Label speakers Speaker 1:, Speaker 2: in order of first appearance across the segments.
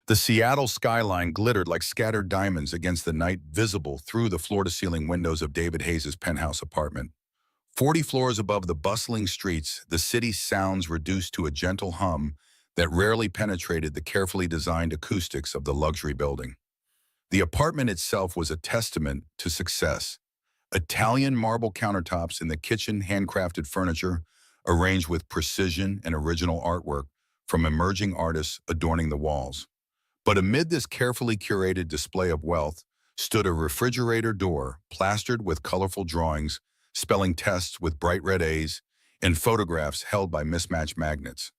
Speaker 1: The Seattle skyline glittered like scattered diamonds against the night, visible through the floor-to-ceiling windows of David Hayes's penthouse apartment. 40 floors above the bustling streets, the city's sounds reduced to a gentle hum that rarely penetrated the carefully designed acoustics of the luxury building. The apartment itself was a testament to success. Italian marble countertops in the kitchen, handcrafted furniture, arranged with precision and original artwork from emerging artists adorning the walls. But amid this carefully curated display of wealth stood a refrigerator door plastered with colorful drawings, spelling tests with bright red A's, and photographs held by mismatched magnets.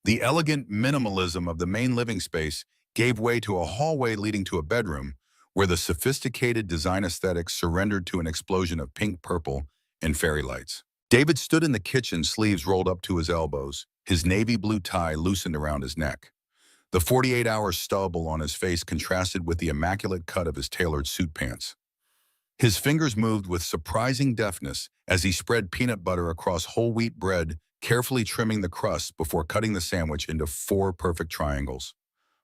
Speaker 1: The elegant minimalism of the main living space gave way to a hallway leading to a bedroom where the sophisticated design aesthetic surrendered to an explosion of pink, purple, and fairy lights. David stood in the kitchen, sleeves rolled up to his elbows, his navy blue tie loosened around his neck. The 48-hour stubble on his face contrasted with the immaculate cut of his tailored suit pants. His fingers moved with surprising deftness as he spread peanut butter across whole wheat bread, carefully trimming the crust before cutting the sandwich into 4 perfect triangles.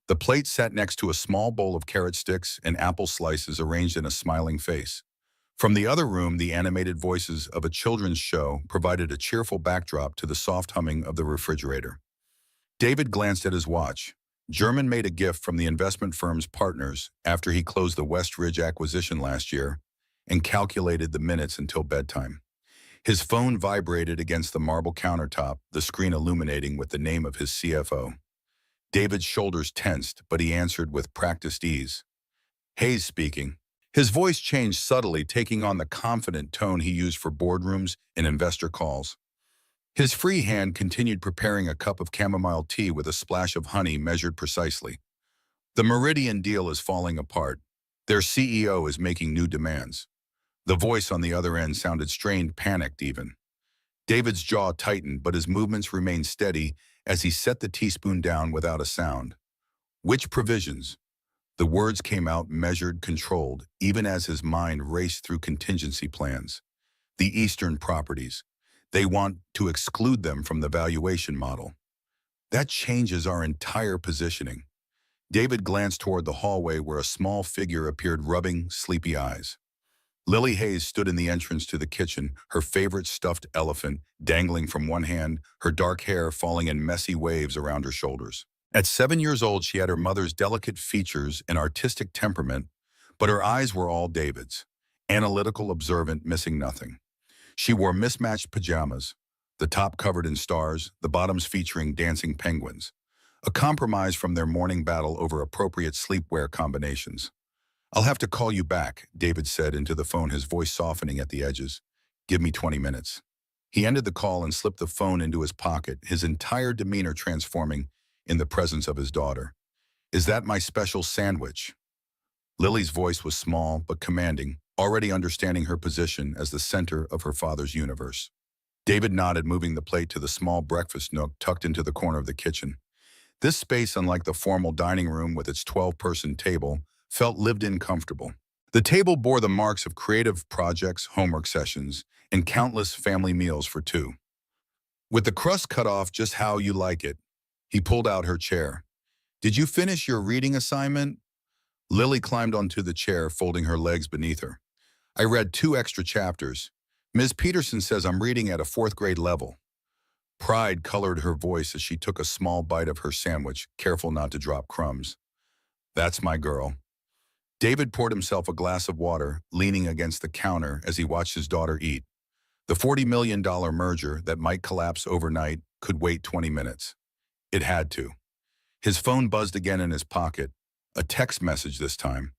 Speaker 1: The plate sat next to a small bowl of carrot sticks and apple slices arranged in a smiling face. From the other room, the animated voices of a children's show provided a cheerful backdrop to the soft humming of the refrigerator. David glanced at his watch. German made a gift from the investment firm's partners after he closed the West Ridge acquisition last year and calculated the minutes until bedtime. His phone vibrated against the marble countertop, the screen illuminating with the name of his CFO. David's shoulders tensed, but he answered with practiced ease. Hayes speaking. His voice changed subtly, taking on the confident tone he used for boardrooms and investor calls. His free hand continued preparing a cup of chamomile tea with a splash of honey measured precisely. The Meridian deal is falling apart. Their CEO is making new demands. The voice on the other end sounded strained, panicked even. David's jaw tightened, but his movements remained steady as he set the teaspoon down without a sound. Which provisions? The words came out measured, controlled, even as his mind raced through contingency plans. The Eastern properties. They want to exclude them from the valuation model. That changes our entire positioning. David glanced toward the hallway where a small figure appeared, rubbing sleepy eyes. Lily Hayes stood in the entrance to the kitchen, her favorite stuffed elephant dangling from one hand, her dark hair falling in messy waves around her shoulders. At 7 years old, she had her mother's delicate features and artistic temperament, but her eyes were all David's, analytical, observant, missing nothing. She wore mismatched pajamas, the top covered in stars, the bottoms featuring dancing penguins, a compromise from their morning battle over appropriate sleepwear combinations. I'll have to call you back, David said into the phone, his voice softening at the edges. Give me 20 minutes. He ended the call and slipped the phone into his pocket, his entire demeanor transforming in the presence of his daughter. Is that my special sandwich? Lily's voice was small but commanding, already understanding her position as the center of her father's universe. David nodded, moving the plate to the small breakfast nook tucked into the corner of the kitchen. This space, unlike the formal dining room with its 12-person table, felt lived-in, comfortable. The table bore the marks of creative projects, homework sessions, and countless family meals for 2. With the crust cut off just how you like it, he pulled out her chair. Did you finish your reading assignment? Lily climbed onto the chair, folding her legs beneath her. I read 2 extra chapters. Ms. Peterson says I'm reading at a 4th grade level. Pride colored her voice as she took a small bite of her sandwich, careful not to drop crumbs. That's my girl. David poured himself a glass of water, leaning against the counter as he watched his daughter eat. The $40 million merger that might collapse overnight could wait 20 minutes. It had to. His phone buzzed again in his pocket, a text message this time.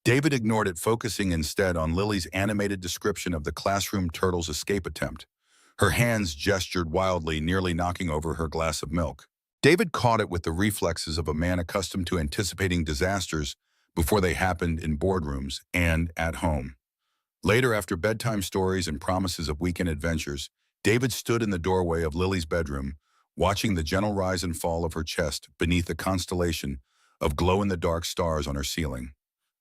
Speaker 1: David ignored it, focusing instead on Lily's animated description of the classroom turtle's escape attempt. Her hands gestured wildly, nearly knocking over her glass of milk. David caught it with the reflexes of a man accustomed to anticipating disasters before they happened in boardrooms and at home. Later, after bedtime stories and promises of weekend adventures, David stood in the doorway of Lily's bedroom, watching the gentle rise and fall of her chest beneath the constellation of glow-in-the-dark stars on her ceiling.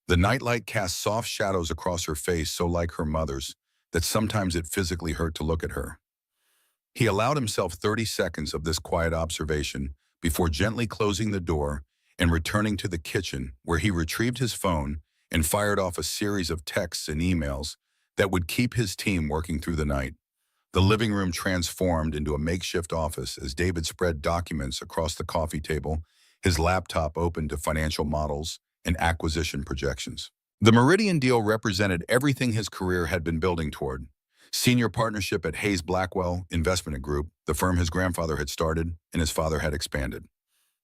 Speaker 1: The nightlight cast soft shadows across her face, so like her mother's, that sometimes it physically hurt to look at her. He allowed himself 30 seconds of this quiet observation before gently closing the door and returning to the kitchen where he retrieved his phone and fired off a series of texts and emails that would keep his team working through the night. The living room transformed into a makeshift office as David spread documents across the coffee table, his laptop open to financial models and acquisition projections. The Meridian deal represented everything his career had been building toward. Senior partnership at Hayes Blackwell Investment Group, the firm his grandfather had started and his father had expanded.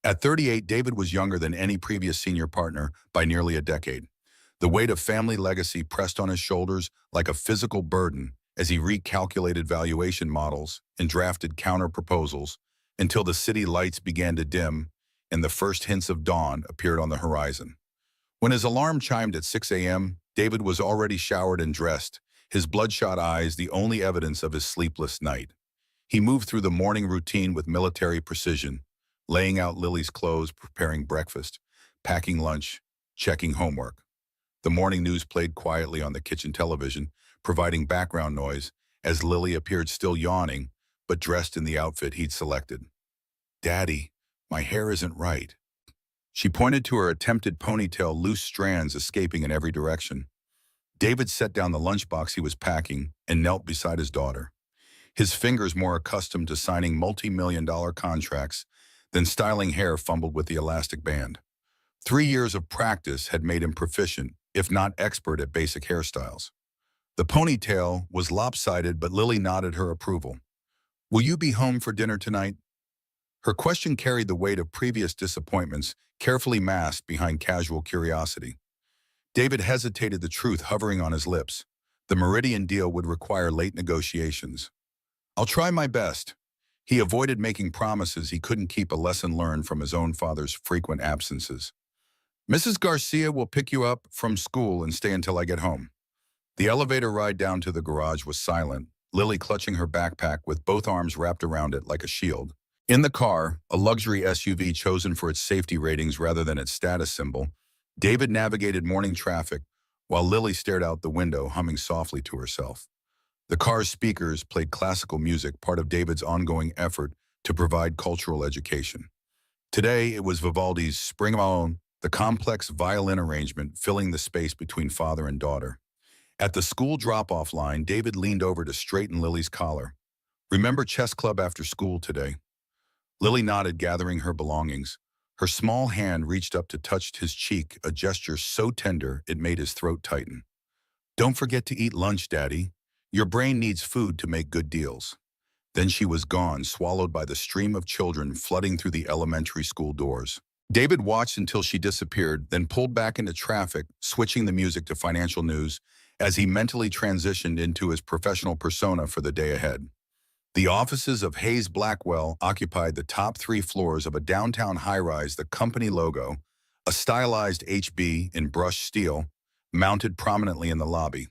Speaker 1: At 38, David was younger than any previous senior partner by nearly a decade. The weight of family legacy pressed on his shoulders like a physical burden as he recalculated valuation models and drafted counter-proposals until the city lights began to dim and the first hints of dawn appeared on the horizon. When his alarm chimed at 6 a.m., David was already showered and dressed, his bloodshot eyes the only evidence of his sleepless night. He moved through the morning routine with military precision, laying out Lily's clothes, preparing breakfast, packing lunch, checking homework. The morning news played quietly on the kitchen television, providing background noise as Lily appeared still yawning, but dressed in the outfit he'd selected. "Daddy, my hair isn't right." She pointed to her attempted ponytail, loose strands escaping in every direction. David set down the lunchbox he was packing and knelt beside his daughter. His fingers more accustomed to signing multi-million-dollar contracts than styling hair fumbled with the elastic band. 3 years of practice had made him proficient, if not expert, at basic hairstyles. The ponytail was lopsided, but Lily nodded her approval. "Will you be home for dinner tonight?" Her question carried the weight of previous disappointments, carefully masked behind casual curiosity. David hesitated, the truth hovering on his lips. The Meridian deal would require late negotiations. "I'll try my best." He avoided making promises he couldn't keep, a lesson learned from his own father's frequent absences. "Mrs. Garcia will pick you up from school and stay until I get home." The elevator ride down to the garage was silent, Lily clutching her backpack with both arms wrapped around it like a shield. In the car, a luxury SUV chosen for its safety ratings rather than its status symbol, David navigated morning traffic while Lily stared out the window, humming softly to herself. The car's speakers played classical music, part of David's ongoing effort to provide cultural education. Today, it was Vivaldi's Spring On, the complex violin arrangement filling the space between father and daughter. At the school drop-off line, David leaned over to straighten Lily's collar. "Remember chess club after school today?" Lily nodded, gathering her belongings. Her small hand reached up to touch his cheek, a gesture so tender it made his throat tighten. "Don't forget to eat lunch, Daddy. Your brain needs food to make good deals." Then she was gone, swallowed by the stream of children flooding through the elementary school doors. David watched until she disappeared, then pulled back into traffic, switching the music to financial news as he mentally transitioned into his professional persona for the day ahead. The offices of Hayes Blackwell occupied the top 3 floors of a downtown high-rise. The company logo, a stylized HB in brushed steel, mounted prominently in the lobby.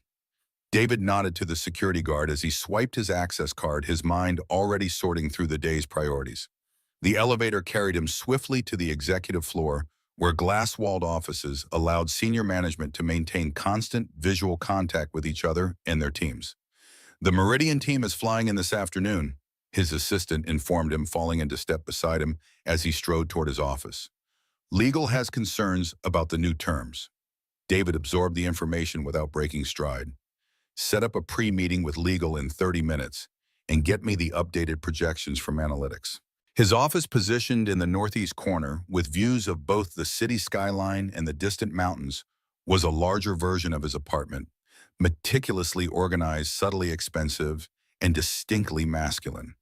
Speaker 1: David nodded to the security guard as he swiped his access card, his mind already sorting through the day's priorities. The elevator carried him swiftly to the executive floor, where glass-walled offices allowed senior management to maintain constant visual contact with each other and their teams. "The Meridian team is flying in this afternoon," his assistant informed him, falling into step beside him as he strode toward his office. "Legal has concerns about the new terms." David absorbed the information without breaking stride. "Set up a pre-meeting with legal in 30 minutes and get me the updated projections from analytics." His office, positioned in the northeast corner with views of both the city skyline and the distant mountains, was a larger version of his apartment, meticulously organized, subtly expensive, and distinctly masculine.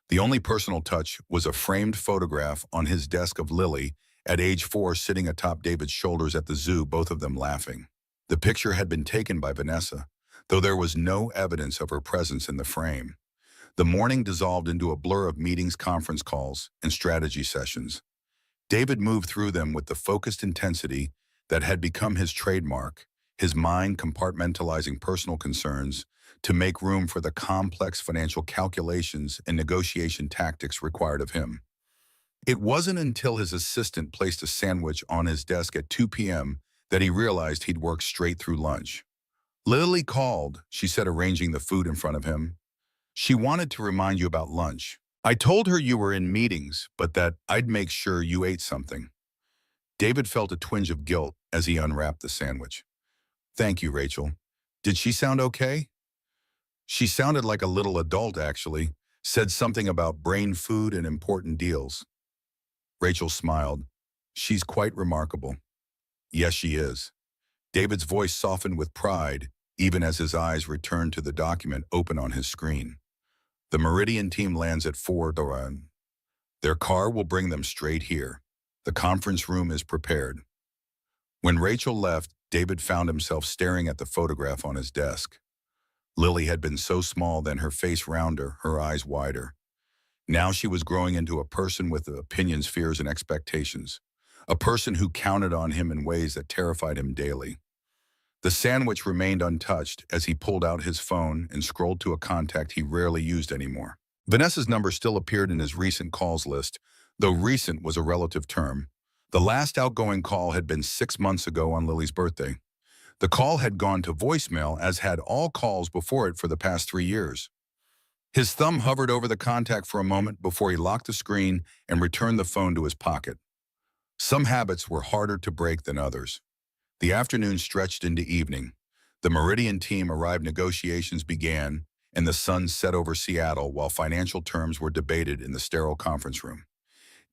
Speaker 1: The only personal touch was a framed photograph on his desk of Lily, at age 4, sitting atop David's shoulders at the zoo, both of them laughing. The picture had been taken by Vanessa, though there was no evidence of her presence in the frame. The morning dissolved into a blur of meetings, conference calls, and strategy sessions. David moved through them with the focused intensity that had become his trademark, his mind compartmentalizing personal concerns to make room for the complex financial calculations and negotiation tactics required of him. It wasn't until his assistant placed a sandwich on his desk at 2 p.m. that he realized he'd worked straight through lunch. "Lily called," she said, arranging the food in front of him. "She wanted to remind you about lunch. I told her you were in meetings, but that I'd make sure you ate something." David felt a twinge of guilt as he unwrapped the sandwich. Thank you, Rachel. Did she sound okay? She sounded like a little adult, actually. Said something about brain food and important deals. Rachel smiled. She's quite remarkable. Yes, she is. David's voice softened with pride, even as his eyes returned to the document open on his screen. The Meridian team lands at 4 Doran. Their car will bring them straight here. The conference room is prepared. When Rachel left, David found himself staring at the photograph on his desk. Lily had been so small, then her face rounder, her eyes wider. Now she was growing into a person with opinions, fears, and expectations. A person who counted on him in ways that terrified him daily. The sandwich remained untouched as he pulled out his phone and scrolled to a contact he rarely used anymore. Vanessa's number still appeared in his recent calls list, though recent was a relative term. The last outgoing call had been 6 months ago on Lily's birthday. The call had gone to voicemail, as had all calls before it for the past 3 years. His thumb hovered over the contact for a moment before he locked the screen and returned the phone to his pocket. Some habits were harder to break than others. The afternoon stretched into evening. The Meridian team arrived, negotiations began, and the sun set over Seattle while financial terms were debated in the sterile conference room.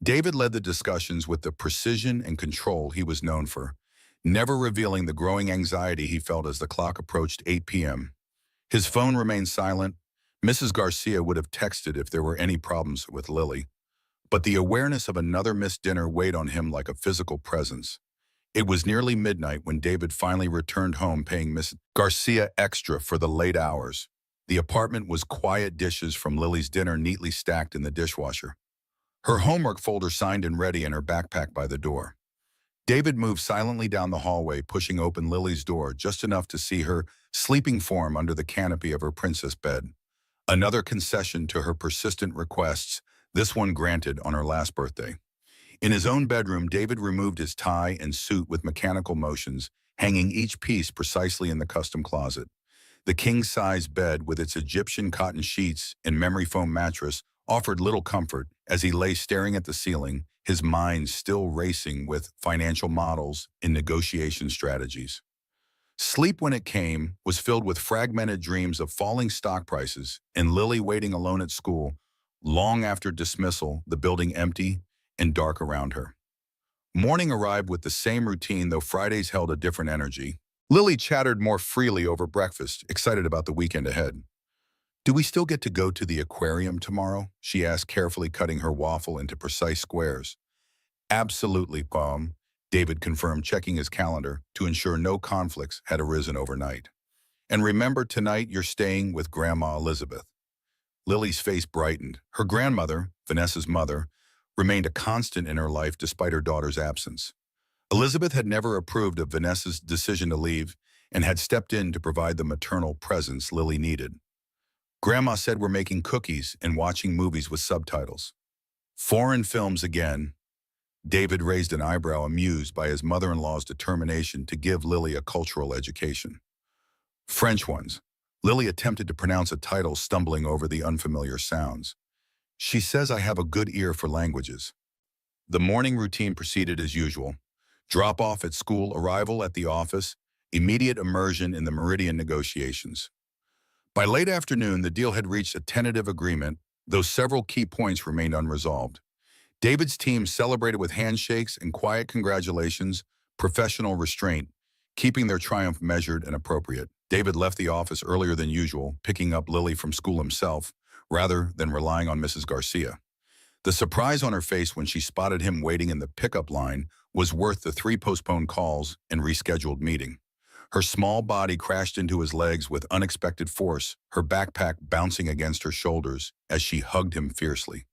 Speaker 1: David led the discussions with the precision and control he was known for, never revealing the growing anxiety he felt as the clock approached 8 p.m. His phone remained silent. Mrs. Garcia would have texted if there were any problems with Lily, but the awareness of another missed dinner weighed on him like a physical presence. It was nearly midnight when David finally returned home, paying Miss Garcia extra for the late hours. The apartment was quiet, dishes from Lily's dinner neatly stacked in the dishwasher. Her homework folder signed and ready, and her backpack by the door. David moved silently down the hallway, pushing open Lily's door just enough to see her sleeping form under the canopy of her princess bed. Another concession to her persistent requests, this one granted on her last birthday. In his own bedroom, David removed his tie and suit with mechanical motions, hanging each piece precisely in the custom closet. The king-size bed with its Egyptian cotton sheets and memory foam mattress offered little comfort as he lay staring at the ceiling, his mind still racing with financial models and negotiation strategies. Sleep, when it came, was filled with fragmented dreams of falling stock prices and Lily waiting alone at school, long after dismissal, the building empty and dark around her. Morning arrived with the same routine, though Fridays held a different energy. Lily chattered more freely over breakfast, excited about the weekend ahead. Do we still get to go to the aquarium tomorrow? She asked, carefully cutting her waffle into precise squares. Absolutely, Pom, David confirmed, checking his calendar to ensure no conflicts had arisen overnight. And remember, tonight you're staying with Grandma Elizabeth. Lily's face brightened. Her grandmother, Vanessa's mother, remained a constant in her life despite her daughter's absence. Elizabeth had never approved of Vanessa's decision to leave and had stepped in to provide the maternal presence Lily needed. Grandma said we're making cookies and watching movies with subtitles. Foreign films again. David raised an eyebrow, amused by his mother-in-law's determination to give Lily a cultural education. French ones. Lily attempted to pronounce a title, stumbling over the unfamiliar sounds. She says I have a good ear for languages. The morning routine proceeded as usual. Drop-off at school, arrival at the office, immediate immersion in the Meridian negotiations. By late afternoon, the deal had reached a tentative agreement, though several key points remained unresolved. David's team celebrated with handshakes and quiet congratulations, professional restraint, keeping their triumph measured and appropriate. David left the office earlier than usual, picking up Lily from school himself, rather than relying on Mrs. Garcia. The surprise on her face when she spotted him waiting in the pickup line was worth the 3 postponed calls and rescheduled meeting. Her small body crashed into his legs with unexpected force, her backpack bouncing against her shoulders as she hugged him fiercely.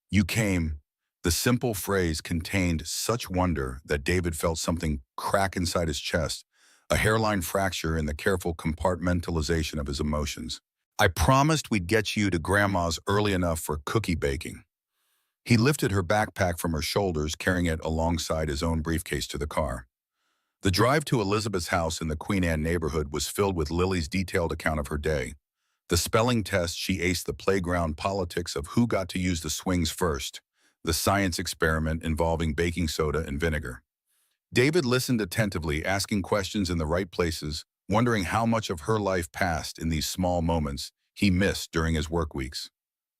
Speaker 1: You came. The simple phrase contained such wonder that David felt something crack inside his chest, a hairline fracture in the careful compartmentalization of his emotions. I promised we'd get you to Grandma's early enough for cookie baking. He lifted her backpack from her shoulders, carrying it alongside his own briefcase to the car. The drive to Elizabeth's house in the Queen Anne neighborhood was filled with Lily's detailed account of her day. The spelling test she aced, the playground politics of who got to use the swings first, the science experiment involving baking soda and vinegar. David listened attentively, asking questions in the right places, wondering how much of her life passed in these small moments he missed during his work weeks.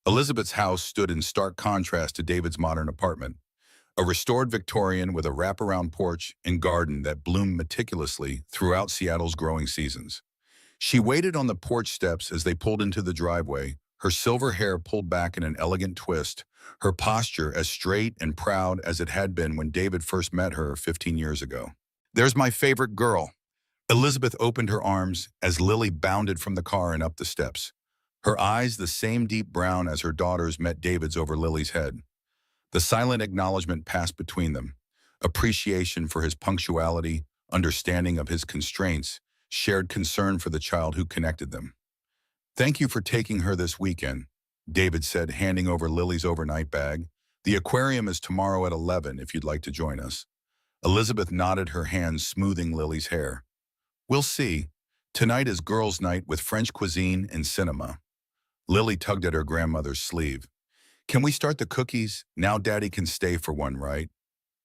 Speaker 1: Elizabeth's house stood in stark contrast to David's modern apartment, a restored Victorian with a wraparound porch and garden that bloomed meticulously throughout Seattle's growing seasons. She waited on the porch steps as they pulled into the driveway, her silver hair pulled back in an elegant twist, her posture as straight and proud as it had been when David first met her 15 years ago. "There's my favorite girl." Elizabeth opened her arms as Lily bounded from the car and up the steps. Her eyes, the same deep brown as her daughter's, met David's over Lily's head. The silent acknowledgement passed between them, appreciation for his punctuality, understanding of his constraints, shared concern for the child who connected them. "Thank you for taking her this weekend," David said, handing over Lily's overnight bag. "The aquarium is tomorrow at 11 if you'd like to join us." Elizabeth nodded, her hands smoothing Lily's hair. "We'll see. Tonight is girls' night with French cuisine and cinema." Lily tugged at her grandmother's sleeve. "Can we start the cookies? Now Daddy can stay for one, right?"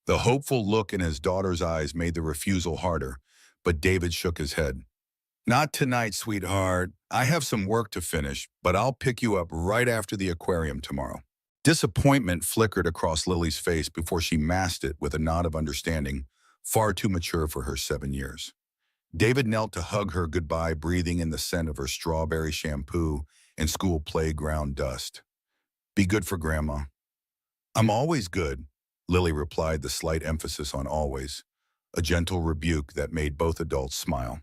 Speaker 1: The hopeful look in his daughter's eyes made the refusal harder, but David shook his head. "Not tonight, sweetheart. I have some work to finish, but I'll pick you up right after the aquarium tomorrow." Disappointment flickered across Lily's face before she masked it with a nod of understanding, far too mature for her 7 years. David knelt to hug her goodbye, breathing in the scent of her strawberry shampoo and school playground dust. "Be good for Grandma." "I'm always good," Lily replied, the slight emphasis on always, a gentle rebuke that made both adults smile.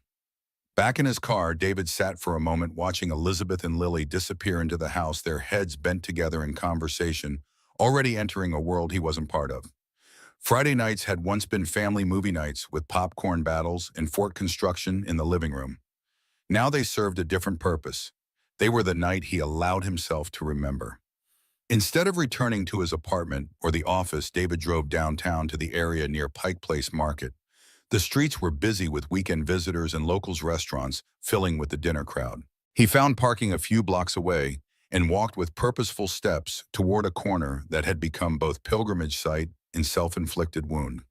Speaker 1: Back in his car, David sat for a moment watching Elizabeth and Lily disappear into the house, their heads bent together in conversation, already entering a world he wasn't part of. Friday nights had once been family movie nights with popcorn battles and fort construction in the living room. Now they served a different purpose. They were the night he allowed himself to remember. Instead of returning to his apartment or the office, David drove downtown to the area near Pike Place Market. The streets were busy with weekend visitors and locals' restaurants filling with the dinner crowd. He found parking a few blocks away and walked with purposeful steps toward a corner that had become both pilgrimage site and self-inflicted wound.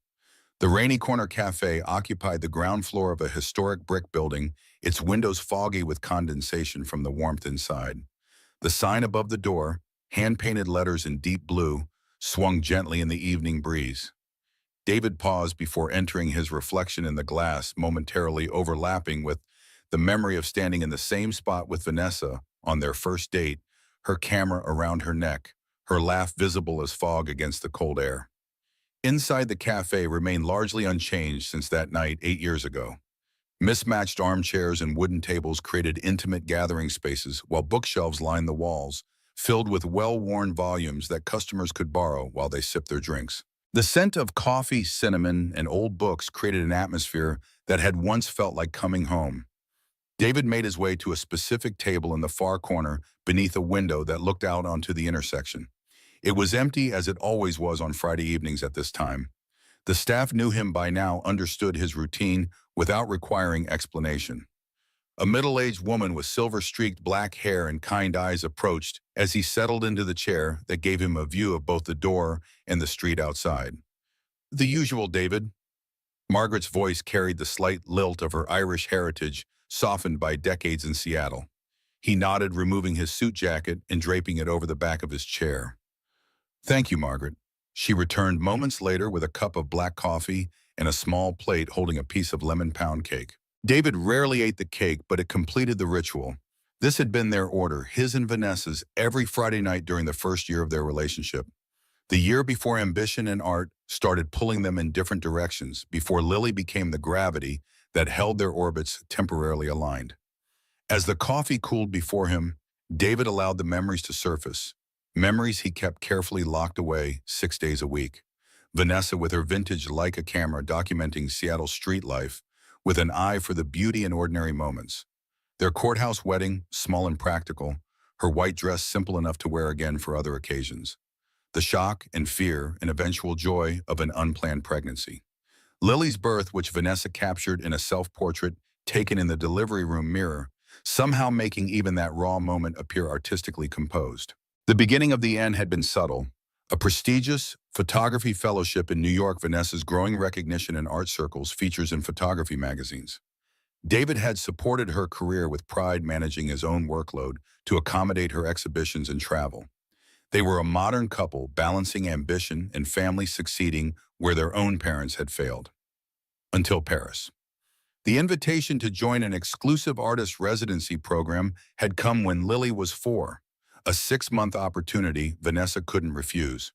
Speaker 1: The Rainy Corner Cafe occupied the ground floor of a historic brick building, its windows foggy with condensation from the warmth inside. The sign above the door, hand-painted letters in deep blue, swung gently in the evening breeze. David paused before entering, his reflection in the glass momentarily overlapping with the memory of standing in the same spot with Vanessa on their first date, her camera around her neck, her laugh visible as fog against the cold air. Inside the cafe remained largely unchanged since that night 8 years ago. Mismatched armchairs and wooden tables created intimate gathering spaces, while bookshelves lined the walls, filled with well-worn volumes that customers could borrow while they sipped their drinks. The scent of coffee, cinnamon, and old books created an atmosphere that had once felt like coming home. David made his way to a specific table in the far corner beneath a window that looked out onto the intersection. It was empty, as it always was on Friday evenings at this time. The staff knew him by now, understood his routine without requiring explanation. A middle-aged woman with silver-streaked black hair and kind eyes approached as he settled into the chair that gave him a view of both the door and the street outside. "The usual, David." Margaret's voice carried the slight lilt of her Irish heritage, softened by decades in Seattle. He nodded, removing his suit jacket and draping it over the back of his chair. "Thank you, Margaret." She returned moments later with a cup of black coffee and a small plate holding a piece of lemon pound cake. David rarely ate the cake, but it completed the ritual. This had been their order, his and Vanessa's, every Friday night during the first year of their relationship. The year before ambition and art started pulling them in different directions, before Lily became the gravity that held their orbits temporarily aligned. As the coffee cooled before him, David allowed the memories to surface, memories he kept carefully locked away 6 days a week. Vanessa with her vintage Leica camera documenting Seattle street life, with an eye for the beauty in ordinary moments. Their courthouse wedding, small and practical, her white dress simple enough to wear again for other occasions. The shock and fear and eventual joy of an unplanned pregnancy. Lily's birth, which Vanessa captured in a self-portrait taken in the delivery room mirror, somehow making even that raw moment appear artistically composed. The beginning of the end had been subtle, A prestigious photography fellowship in New York, Vanessa's growing recognition in art circles, features in photography magazines. David had supported her career with pride, managing his own workload to accommodate her exhibitions and travel. They were a modern couple, balancing ambition and family, succeeding where their own parents had failed. Until Paris. The invitation to join an exclusive artist residency program had come when Lily was 4, a 6-month opportunity Vanessa couldn't refuse.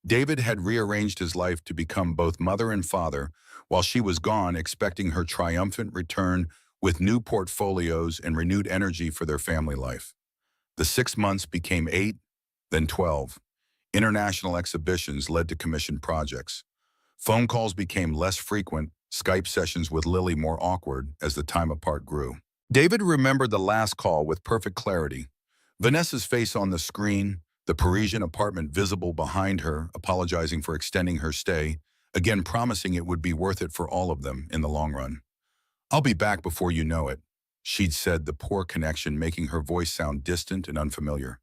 Speaker 1: David had rearranged his life to become both mother and father while she was gone, expecting her triumphant return with new portfolios and renewed energy for their family life. The 6 months became 8, then 12. International exhibitions led to commissioned projects. Phone calls became less frequent, Skype sessions with Lily more awkward as the time apart grew. David remembered the last call with perfect clarity. Vanessa's face on the screen, the Parisian apartment visible behind her, apologizing for extending her stay, again promising it would be worth it for all of them in the long run. "I'll be back before you know it," she'd said, the poor connection making her voice sound distant and unfamiliar.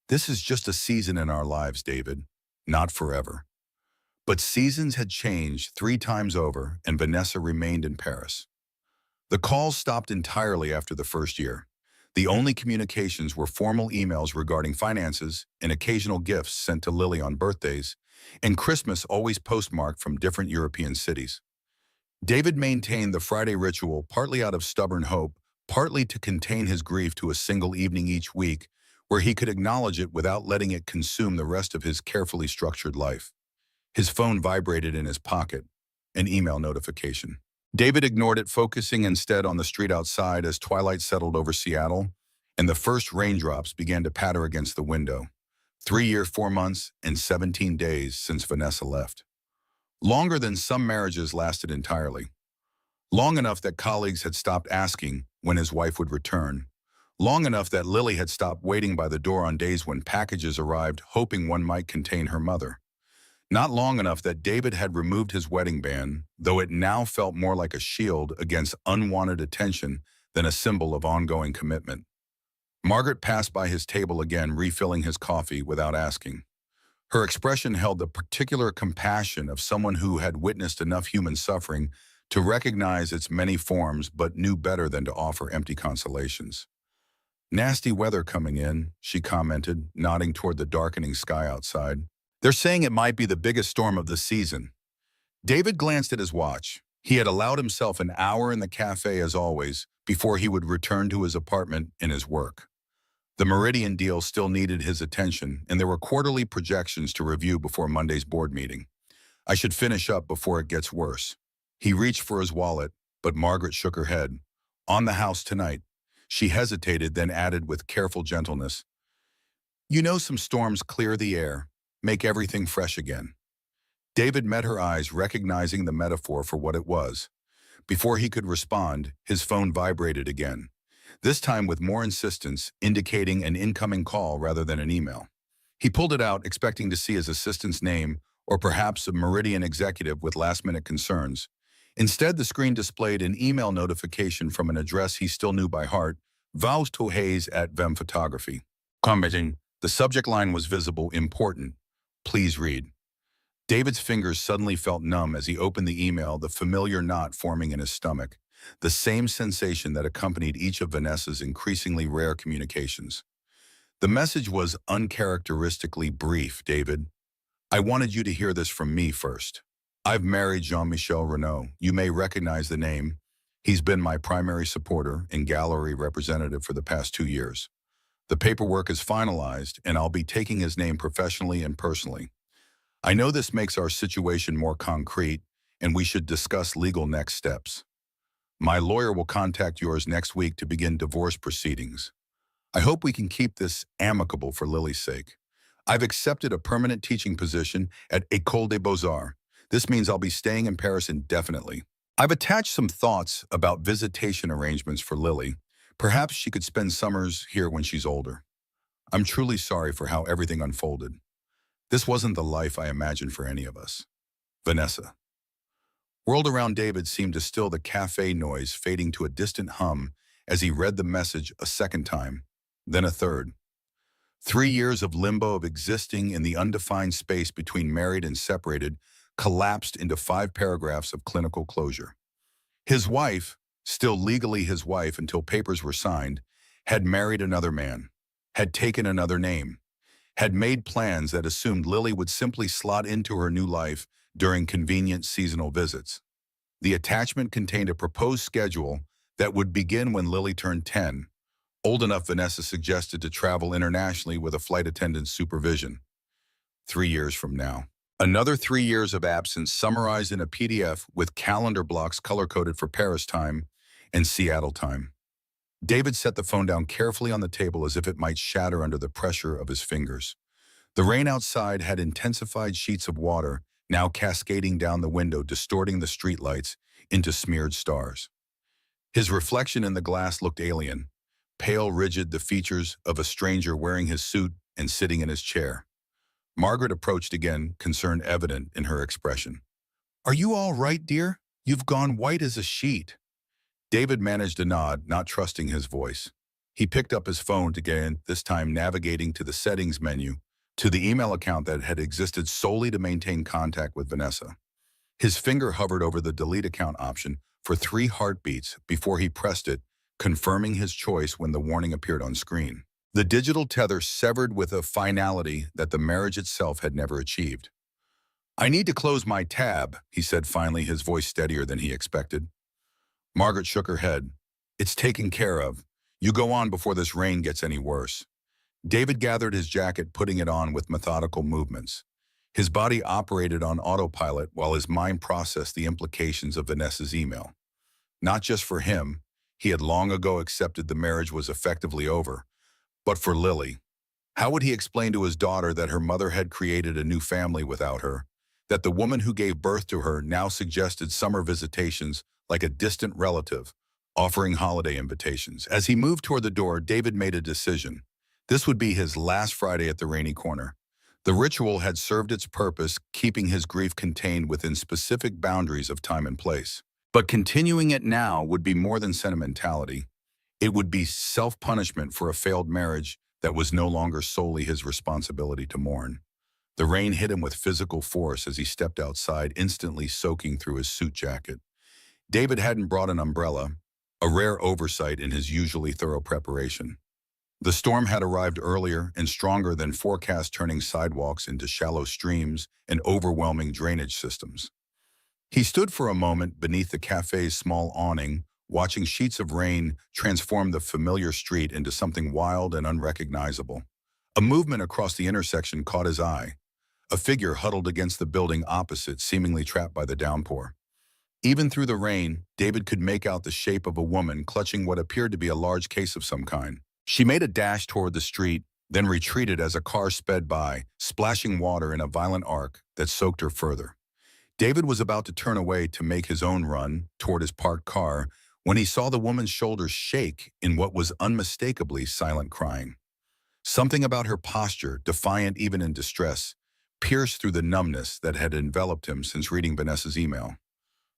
Speaker 1: "This is just a season in our lives, David, not forever." But seasons had changed 3 times over, and Vanessa remained in Paris. The calls stopped entirely after the first year. The only communications were formal emails regarding finances and occasional gifts sent to Lily on birthdays, and Christmas always postmarked from different European cities. David maintained the Friday ritual, partly out of stubborn hope, partly to contain his grief to a single evening each week where he could acknowledge it without letting it consume the rest of his carefully structured life. His phone vibrated in his pocket, an email notification. David ignored it, focusing instead on the street outside as twilight settled over Seattle, and the first raindrops began to patter against the window. 3 years, 4 months, and 17 days since Vanessa left. Longer than some marriages lasted entirely. Long enough that colleagues had stopped asking when his wife would return. Long enough that Lily had stopped waiting by the door on days when packages arrived, hoping one might contain her mother. Not long enough that David had removed his wedding band, though it now felt more like a shield against unwanted attention than a symbol of ongoing commitment. Margaret passed by his table again, refilling his coffee without asking. Her expression held the particular compassion of someone who had witnessed enough human suffering to recognize its many forms but knew better than to offer empty consolations. "Nasty weather coming in," she commented, nodding toward the darkening sky outside. "They're saying it might be the biggest storm of the season." David glanced at his watch. He had allowed himself an hour in the cafe as always before he would return to his apartment and his work. The Meridian deal still needed his attention, and there were quarterly projections to review before Monday's board meeting. "I should finish up before it gets worse." He reached for his wallet, but Margaret shook her head. "On the house tonight." She hesitated, then added with careful gentleness, "You know, some storms clear the air, make everything fresh again." David met her eyes, recognizing the metaphor for what it was. Before he could respond, his phone vibrated again, this time with more insistence, indicating an incoming call rather than an email. He pulled it out, expecting to see his assistant's name or perhaps a Meridian executive with last-minute concerns. Instead, the screen displayed an email notification from an address he still knew by heart, Vows to Hayes at Vem Photography. Commenting, the subject line was visible, important. Please read. David's fingers suddenly felt numb as he opened the email, the familiar knot forming in his stomach, the same sensation that accompanied each of Vanessa's increasingly rare communications. The message was uncharacteristically brief, David. "I wanted you to hear this from me first. I've married Jean-Michel Renaud. You may recognize the name. He's been my primary supporter and gallery representative for the past 2 years. The paperwork is finalized, and I'll be taking his name professionally and personally. I know this makes our situation more concrete, and we should discuss legal next steps. My lawyer will contact yours next week to begin divorce proceedings. I hope we can keep this amicable for Lily's sake. I've accepted a permanent teaching position at École des Beaux-Arts. This means I'll be staying in Paris indefinitely. I've attached some thoughts about visitation arrangements for Lily. Perhaps she could spend summers here when she's older. I'm truly sorry for how everything unfolded. This wasn't the life I imagined for any of us. Vanessa." World around David seemed to still the cafe noise, fading to a distant hum as he read the message a second time, then a third. 3 years of limbo of existing in the undefined space between married and separated collapsed into 5 paragraphs of clinical closure. His wife, still legally his wife until papers were signed, had married another man, had taken another name, had made plans that assumed Lily would simply slot into her new life during convenient seasonal visits. The attachment contained a proposed schedule that would begin when Lily turned 10, old enough Vanessa suggested to travel internationally with a flight attendant's supervision. 3 years from now. Another 3 years of absence summarized in a PDF with calendar blocks color-coded for Paris time and Seattle time. David set the phone down carefully on the table as if it might shatter under the pressure of his fingers. The rain outside had intensified sheets of water, now cascading down the window, distorting the streetlights into smeared stars. His reflection in the glass looked alien, pale, rigid, the features of a stranger wearing his suit and sitting in his chair. Margaret approached again, concern evident in her expression. "Are you all right, dear? You've gone white as a sheet." David managed a nod, not trusting his voice. He picked up his phone to get in, this time navigating to the settings menu, to the email account that had existed solely to maintain contact with Vanessa. His finger hovered over the delete account option for 3 heartbeats before he pressed it, confirming his choice when the warning appeared on screen. The digital tether severed with a finality that the marriage itself had never achieved. "I need to close my tab," he said finally, his voice steadier than he expected. Margaret shook her head. "It's taken care of. You go on before this rain gets any worse." David gathered his jacket, putting it on with methodical movements. His body operated on autopilot while his mind processed the implications of Vanessa's email. Not just for him, he had long ago accepted the marriage was effectively over, but for Lily. How would he explain to his daughter that her mother had created a new family without her, that the woman who gave birth to her now suggested summer visitations like a distant relative, offering holiday invitations? As he moved toward the door, David made a decision. This would be his last Friday at the Rainy Corner. The ritual had served its purpose, keeping his grief contained within specific boundaries of time and place. But continuing it now would be more than sentimentality. It would be self-punishment for a failed marriage that was no longer solely his responsibility to mourn. The rain hit him with physical force as he stepped outside, instantly soaking through his suit jacket. David hadn't brought an umbrella, a rare oversight in his usually thorough preparation. The storm had arrived earlier and stronger than forecast, turning sidewalks into shallow streams and overwhelming drainage systems. He stood for a moment beneath the cafe's small awning, watching sheets of rain transform the familiar street into something wild and unrecognizable. A movement across the intersection caught his eye. A figure huddled against the building opposite, seemingly trapped by the downpour. Even through the rain, David could make out the shape of a woman clutching what appeared to be a large case of some kind. She made a dash toward the street, then retreated as a car sped by, splashing water in a violent arc that soaked her further. David was about to turn away to make his own run toward his parked car when he saw the woman's shoulders shake in what was unmistakably silent crying. Something about her posture, defiant even in distress, pierced through the numbness that had enveloped him since reading Vanessa's email.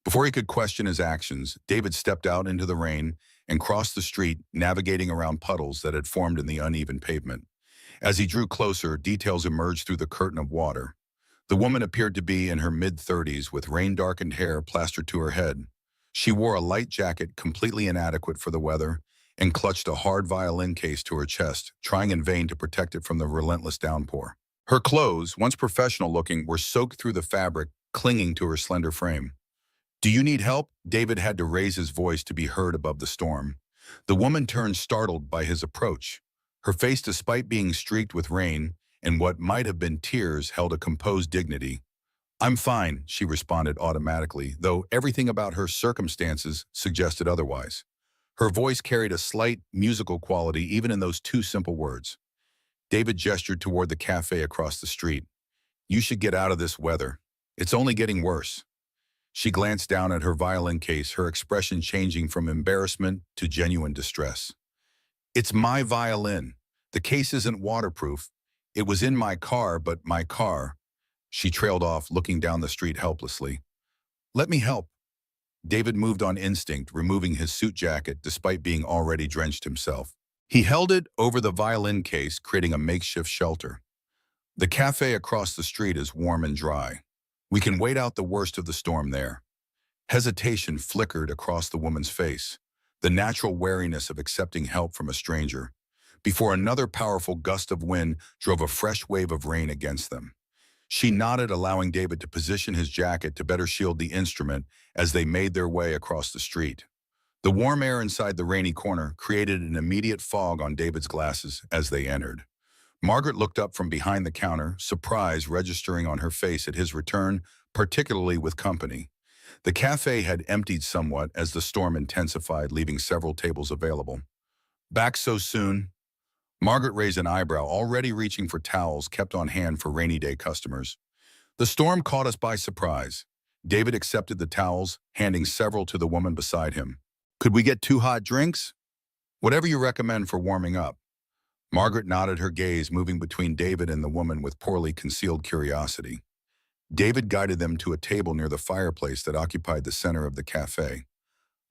Speaker 1: Before he could question his actions, David stepped out into the rain and crossed the street, navigating around puddles that had formed in the uneven pavement. As he drew closer, details emerged through the curtain of water. The woman appeared to be in her mid-30s with rain-darkened hair plastered to her head. She wore a light jacket completely inadequate for the weather and clutched a hard violin case to her chest, trying in vain to protect it from the relentless downpour. Her clothes, once professional-looking, were soaked through the fabric, clinging to her slender frame. "Do you need help?" David had to raise his voice to be heard above the storm. The woman turned, startled by his approach. Her face, despite being streaked with rain and what might have been tears, held a composed dignity. "I'm fine," she responded automatically, though everything about her circumstances suggested otherwise. Her voice carried a slight musical quality even in those 2 simple words. David gestured toward the cafe across the street. "You should get out of this weather. It's only getting worse." She glanced down at her violin case, her expression changing from embarrassment to genuine distress. "It's my violin. The case isn't waterproof. It was in my car, but my car—" She trailed off, looking down the street helplessly. "Let me help." David moved on instinct, removing his suit jacket despite being already drenched himself. He held it over the violin case, creating a makeshift shelter. The cafe across the street is warm and dry. We can wait out the worst of the storm there. Hesitation flickered across the woman's face, the natural wariness of accepting help from a stranger, before another powerful gust of wind drove a fresh wave of rain against them. She nodded, allowing David to position his jacket to better shield the instrument as they made their way across the street. The warm air inside the rainy corner created an immediate fog on David's glasses as they entered. Margaret looked up from behind the counter, surprise registering on her face at his return, particularly with company. The cafe had emptied somewhat as the storm intensified, leaving several tables available. Back so soon? Margaret raised an eyebrow, already reaching for towels kept on hand for rainy day customers. The storm caught us by surprise. David accepted the towels, handing several to the woman beside him. Could we get 2 hot drinks? Whatever you recommend for warming up. Margaret nodded, her gaze moving between David and the woman with poorly concealed curiosity. David guided them to a table near the fireplace that occupied the center of the cafe.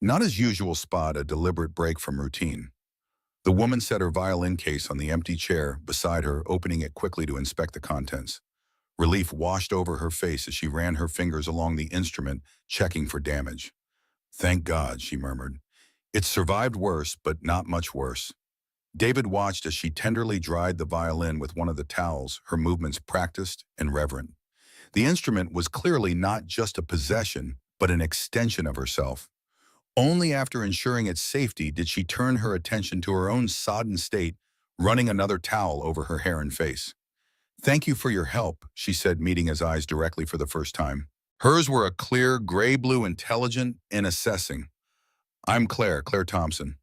Speaker 1: Not his usual spot, a deliberate break from routine. The woman set her violin case on the empty chair beside her, opening it quickly to inspect the contents. Relief washed over her face as she ran her fingers along the instrument, checking for damage. Thank God, she murmured. It survived worse, but not much worse. David watched as she tenderly dried the violin with one of the towels, her movements practiced and reverent. The instrument was clearly not just a possession, but an extension of herself. Only after ensuring its safety did she turn her attention to her own sodden state, running another towel over her hair and face. Thank you for your help, she said, meeting his eyes directly for the first time. Hers were a clear, gray-blue, intelligent, and assessing. I'm Claire Thompson.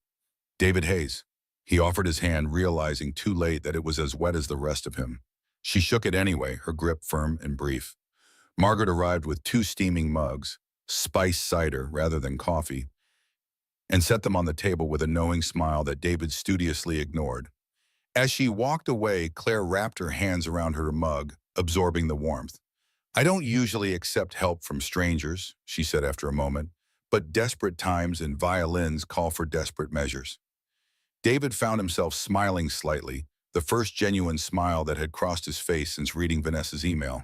Speaker 1: David Hayes. He offered his hand, realizing too late that it was as wet as the rest of him. She shook it anyway, her grip firm and brief. Margaret arrived with 2 steaming mugs, spiced cider rather than coffee, and set them on the table with a knowing smile that David studiously ignored. As she walked away, Claire wrapped her hands around her mug, absorbing the warmth. I don't usually accept help from strangers, she said after a moment, but desperate times and violins call for desperate measures. David found himself smiling slightly, the first genuine smile that had crossed his face since reading Vanessa's email.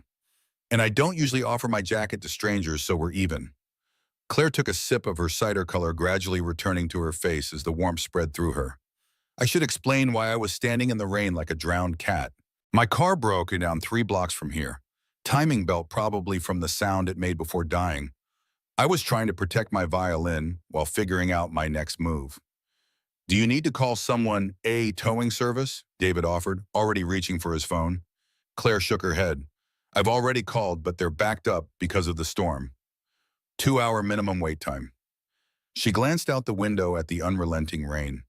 Speaker 1: And I don't usually offer my jacket to strangers, so we're even. Claire took a sip of her cider color, gradually returning to her face as the warmth spread through her. I should explain why I was standing in the rain like a drowned cat. My car broke down 3 blocks from here. Timing belt probably from the sound it made before dying. I was trying to protect my violin while figuring out my next move. Do you need to call someone a towing service? David offered, already reaching for his phone. Claire shook her head. I've already called, but they're backed up because of the storm. 2-hour minimum wait time. She glanced out the window at the unrelenting rain.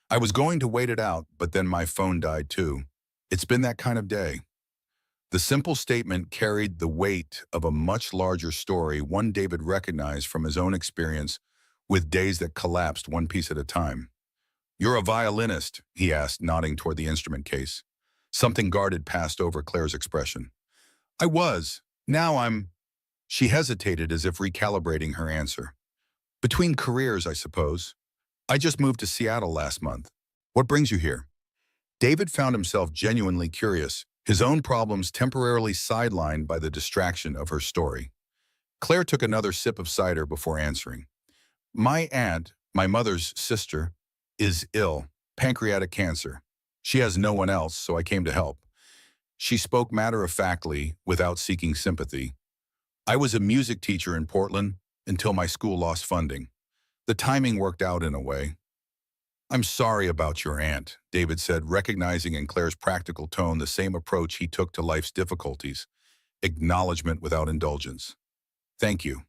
Speaker 1: I was going to wait it out, but then my phone died too. It's been that kind of day. The simple statement carried the weight of a much larger story, one David recognized from his own experience with days that collapsed one piece at a time. You're a violinist, he asked, nodding toward the instrument case. Something guarded passed over Claire's expression. I was. Now I'm... She hesitated as if recalibrating her answer. Between careers, I suppose. I just moved to Seattle last month. What brings you here? David found himself genuinely curious, his own problems temporarily sidelined by the distraction of her story. Claire took another sip of cider before answering. My aunt, my mother's sister, is ill, pancreatic cancer. She has no one else, so I came to help. She spoke matter-of-factly, without seeking sympathy. I was a music teacher in Portland until my school lost funding. The timing worked out in a way. I'm sorry about your aunt, David said, recognizing in Claire's practical tone the same approach he took to life's difficulties, acknowledgement without indulgence. Thank you.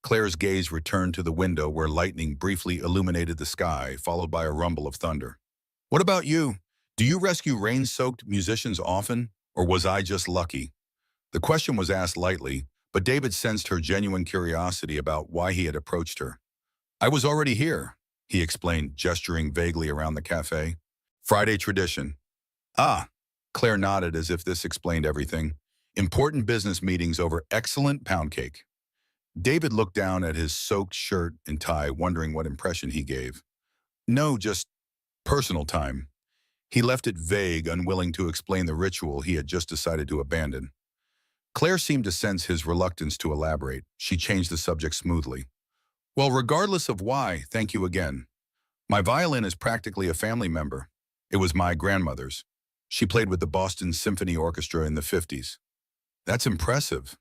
Speaker 1: Claire's gaze returned to the window where lightning briefly illuminated the sky, followed by a rumble of thunder. What about you? Do you rescue rain-soaked musicians often, or was I just lucky? The question was asked lightly, but David sensed her genuine curiosity about why he had approached her. I was already here, he explained, gesturing vaguely around the cafe. Friday tradition. Ah, Claire nodded as if this explained everything. Important business meetings over excellent pound cake. David looked down at his soaked shirt and tie, wondering what impression he gave. No, just Personal time. He left it vague, unwilling to explain the ritual he had just decided to abandon. Claire seemed to sense his reluctance to elaborate. She changed the subject smoothly. Well, regardless of why, thank you again. My violin is practically a family member. It was my grandmother's. She played with the Boston Symphony Orchestra in the 50s. That's impressive.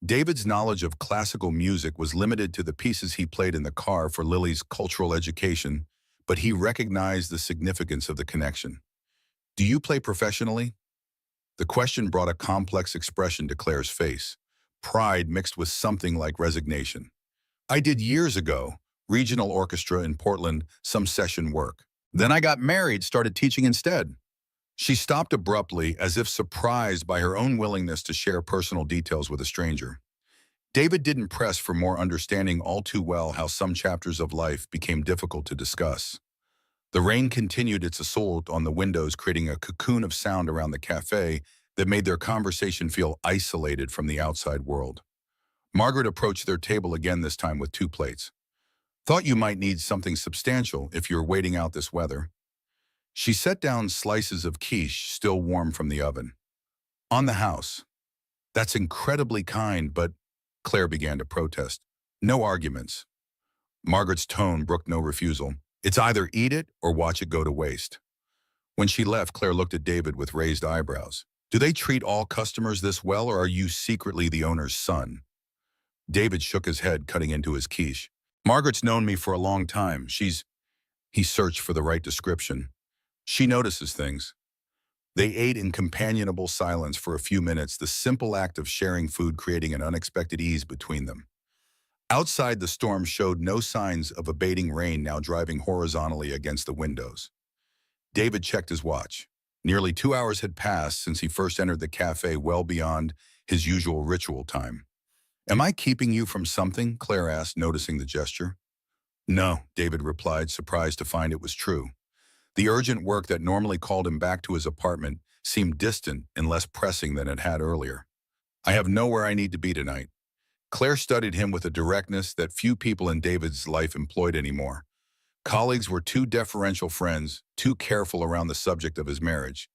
Speaker 1: David's knowledge of classical music was limited to the pieces he played in the car for Lily's cultural education, but he recognized the significance of the connection. Do you play professionally? The question brought a complex expression to Claire's face, pride mixed with something like resignation. I did years ago, regional orchestra in Portland, some session work. Then I got married, started teaching instead. She stopped abruptly, as if surprised by her own willingness to share personal details with a stranger. David didn't press for more understanding, all too well how some chapters of life became difficult to discuss. The rain continued its assault on the windows, creating a cocoon of sound around the cafe that made their conversation feel isolated from the outside world. Margaret approached their table again, this time with 2 plates. Thought you might need something substantial if you're waiting out this weather. She set down slices of quiche still warm from the oven. On the house. That's incredibly kind, but Claire began to protest. No arguments. Margaret's tone brooked no refusal. It's either eat it or watch it go to waste. When she left, Claire looked at David with raised eyebrows. Do they treat all customers this well, or are you secretly the owner's son? David shook his head, cutting into his quiche. Margaret's known me for a long time. He searched for the right description. She notices things. They ate in companionable silence for a few minutes, the simple act of sharing food creating an unexpected ease between them. Outside, the storm showed no signs of abating rain, now driving horizontally against the windows. David checked his watch. Nearly 2 hours had passed since he first entered the cafe, well beyond his usual ritual time. Am I keeping you from something? Claire asked, noticing the gesture. No, David replied, surprised to find it was true. The urgent work that normally called him back to his apartment seemed distant and less pressing than it had earlier. I have nowhere I need to be tonight. Claire studied him with a directness that few people in David's life employed anymore. Colleagues were too deferential, friends too careful around the subject of his marriage.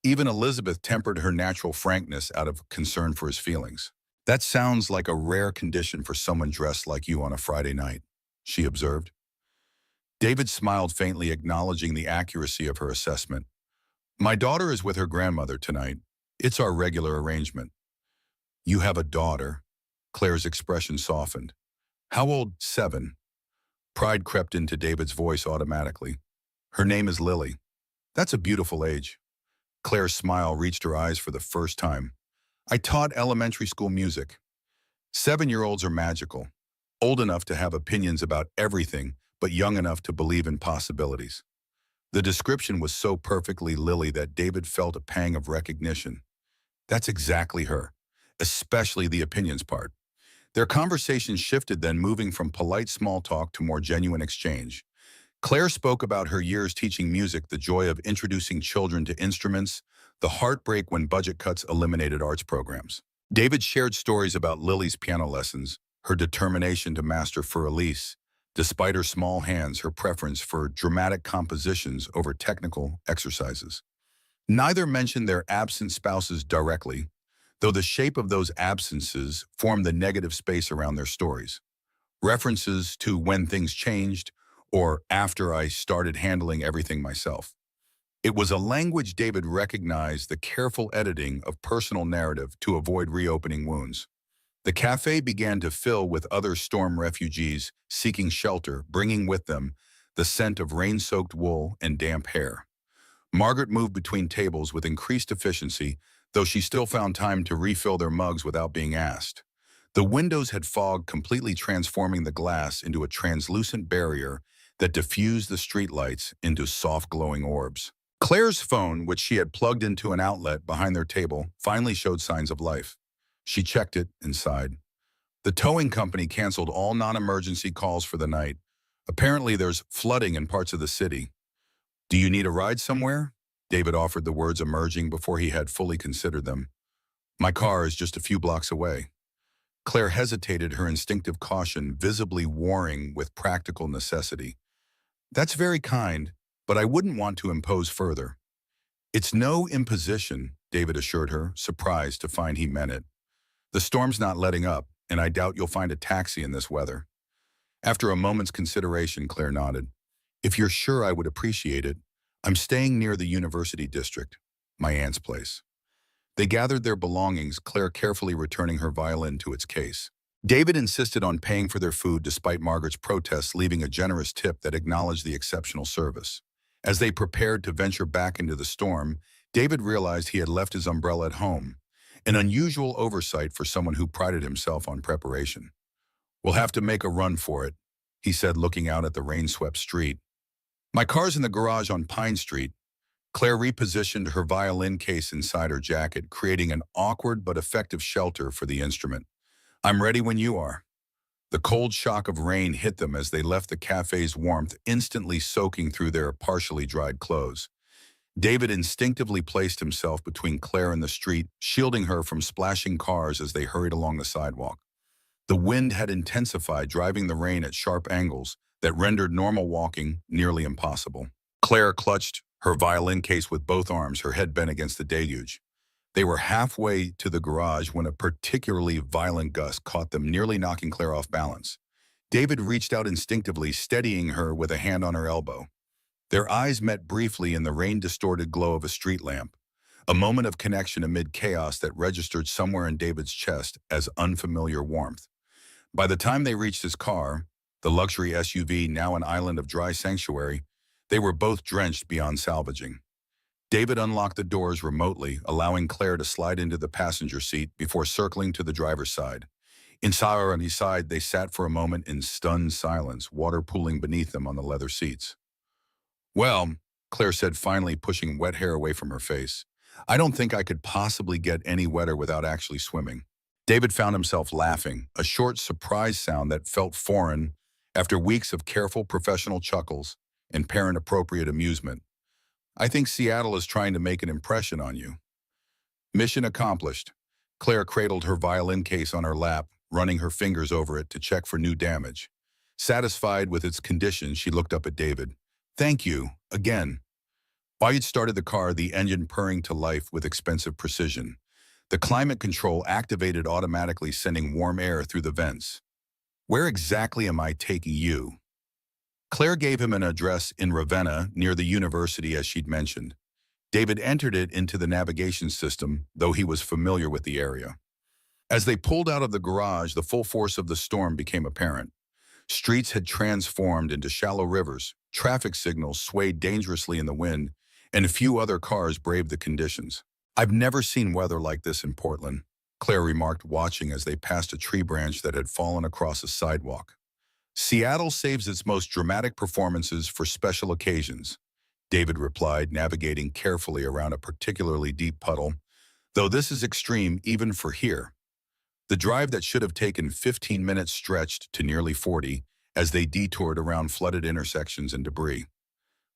Speaker 1: Even Elizabeth tempered her natural frankness out of concern for his feelings. That sounds like a rare condition for someone dressed like you on a Friday night, she observed. David smiled faintly, acknowledging the accuracy of her assessment. My daughter is with her grandmother tonight. It's our regular arrangement. You have a daughter? Claire's expression softened. How old? 7. Pride crept into David's voice automatically. Her name is Lily. That's a beautiful age. Claire's smile reached her eyes for the first time. I taught elementary school music. 7-year-olds are magical, old enough to have opinions about everything, but young enough to believe in possibilities. The description was so perfectly Lily that David felt a pang of recognition. That's exactly her, especially the opinions part. Their conversation shifted then, moving from polite small talk to more genuine exchange. Claire spoke about her years teaching music, the joy of introducing children to instruments, the heartbreak when budget cuts eliminated arts programs. David shared stories about Lily's piano lessons, her determination to master for Elise, despite her small hands, her preference for dramatic compositions over technical exercises. Neither mentioned their absent spouses directly, though the shape of those absences formed the negative space around their stories. References to when things changed, or after I started handling everything myself. It was a language David recognized, the careful editing of personal narrative to avoid reopening wounds. The cafe began to fill with other storm refugees seeking shelter, bringing with them the scent of rain-soaked wool and damp hair. Margaret moved between tables with increased efficiency, though she still found time to refill their mugs without being asked. The windows had fog, completely transforming the glass into a translucent barrier that diffused the streetlights into soft glowing orbs. Claire's phone, which she had plugged into an outlet behind their table, finally showed signs of life. She checked it and sighed. The towing company canceled all non-emergency calls for the night. Apparently there's flooding in parts of the city. Do you need a ride somewhere? David offered, the words emerging before he had fully considered them. My car is just a few blocks away. Claire hesitated, her instinctive caution visibly warring with practical necessity. That's very kind, but I wouldn't want to impose further. It's no imposition, David assured her, surprised to find he meant it. The storm's not letting up, and I doubt you'll find a taxi in this weather. After a moment's consideration, Claire nodded. If you're sure, I would appreciate it. I'm staying near the University District, my aunt's place. They gathered their belongings, Claire carefully returning her violin to its case. David insisted on paying for their food despite Margaret's protests, leaving a generous tip that acknowledged the exceptional service. As they prepared to venture back into the storm, David realized he had left his umbrella at home, an unusual oversight for someone who prided himself on preparation. We'll have to make a run for it, he said, looking out at the rain-swept street. My car's in the garage on Pine Street. Claire repositioned her violin case inside her jacket, creating an awkward but effective shelter for the instrument. I'm ready when you are. The cold shock of rain hit them as they left the cafe's warmth, instantly soaking through their partially dried clothes. David instinctively placed himself between Claire and the street, shielding her from splashing cars as they hurried along the sidewalk. The wind had intensified, driving the rain at sharp angles that rendered normal walking nearly impossible. Claire clutched her violin case with both arms, her head bent against the deluge. They were halfway to the garage when a particularly violent gust caught them, nearly knocking Claire off balance. David reached out instinctively, steadying her with a hand on her elbow. Their eyes met briefly in the rain-distorted glow of a street lamp, a moment of connection amid chaos that registered somewhere in David's chest as unfamiliar warmth. By the time they reached his car, the luxury SUV, now an island of dry sanctuary, they were both drenched beyond salvaging. David unlocked the doors remotely, allowing Claire to slide into the passenger seat before circling to the driver's side. Inside, they sat for a moment in stunned silence, water pooling beneath them on the leather seats. Well, Claire said, finally pushing wet hair away from her face, I don't think I could possibly get any wetter without actually swimming. David found himself laughing, a short surprise sound that felt foreign after weeks of careful professional chuckles and parent-appropriate amusement. I think Seattle is trying to make an impression on you. Mission accomplished. Claire cradled her violin case on her lap, running her fingers over it to check for new damage. Satisfied with its condition, she looked up at David. Thank you, again. Wyatt started the car, the engine purring to life with expensive precision. The climate control activated automatically, sending warm air through the vents. Where exactly am I taking you? Claire gave him an address in Ravenna, near the university as she'd mentioned. David entered it into the navigation system, though he was familiar with the area. As they pulled out of the garage, the full force of the storm became apparent. Streets had transformed into shallow rivers, traffic signals swayed dangerously in the wind, and a few other cars braved the conditions. I've never seen weather like this in Portland, Claire remarked, watching as they passed a tree branch that had fallen across a sidewalk. Seattle saves its most dramatic performances for special occasions, David replied, navigating carefully around a particularly deep puddle, though this is extreme even for here. The drive that should have taken 15 minutes stretched to nearly 40 as they detoured around flooded intersections and debris.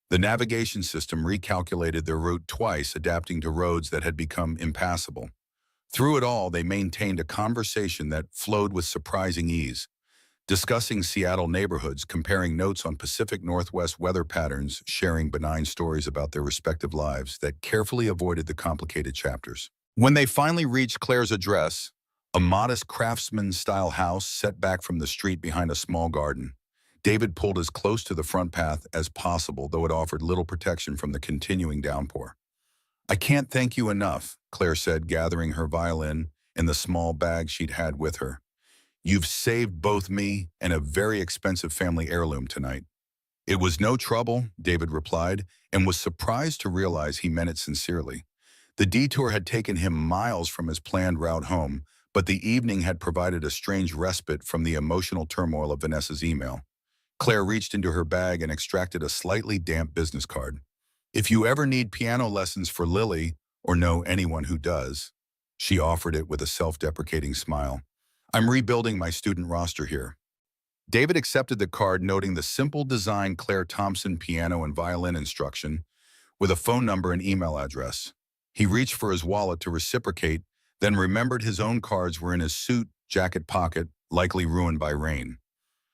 Speaker 1: The navigation system recalculated their route twice, adapting to roads that had become impassable. Through it all, they maintained a conversation that flowed with surprising ease, discussing Seattle neighborhoods, comparing notes on Pacific Northwest weather patterns, sharing benign stories about their respective lives that carefully avoided the complicated chapters. When they finally reached Claire's address, a modest craftsman-style house set back from the street behind a small garden, David pulled as close to the front path as possible, though it offered little protection from the continuing downpour. I can't thank you enough, Claire said, gathering her violin and the small bag she'd had with her. You've saved both me and a very expensive family heirloom tonight. It was no trouble, David replied, and was surprised to realize he meant it sincerely. The detour had taken him miles from his planned route home, but the evening had provided a strange respite from the emotional turmoil of Vanessa's email. Claire reached into her bag and extracted a slightly damp business card. If you ever need piano lessons for Lily, or know anyone who does, she offered it with a self-deprecating smile. I'm rebuilding my student roster here. David accepted the card, noting the simple design Claire Thompson piano and violin instruction with a phone number and email address. He reached for his wallet to reciprocate, then remembered his own cards were in his suit jacket pocket, likely ruined by rain.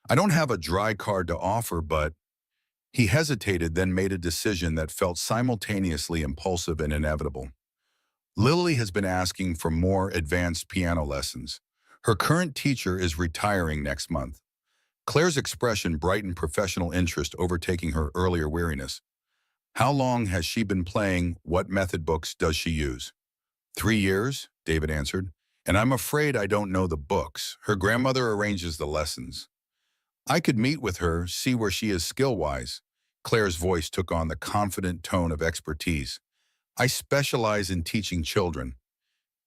Speaker 1: I don't have a dry card to offer, but He hesitated, then made a decision that felt simultaneously impulsive and inevitable. Lily has been asking for more advanced piano lessons. Her current teacher is retiring next month. Claire's expression brightened professional interest, overtaking her earlier weariness. How long has she been playing? What method books does she use? 3 years, David answered. And I'm afraid I don't know the books. Her grandmother arranges the lessons. I could meet with her, see where she is skill-wise. Claire's voice took on the confident tone of expertise. I specialize in teaching children.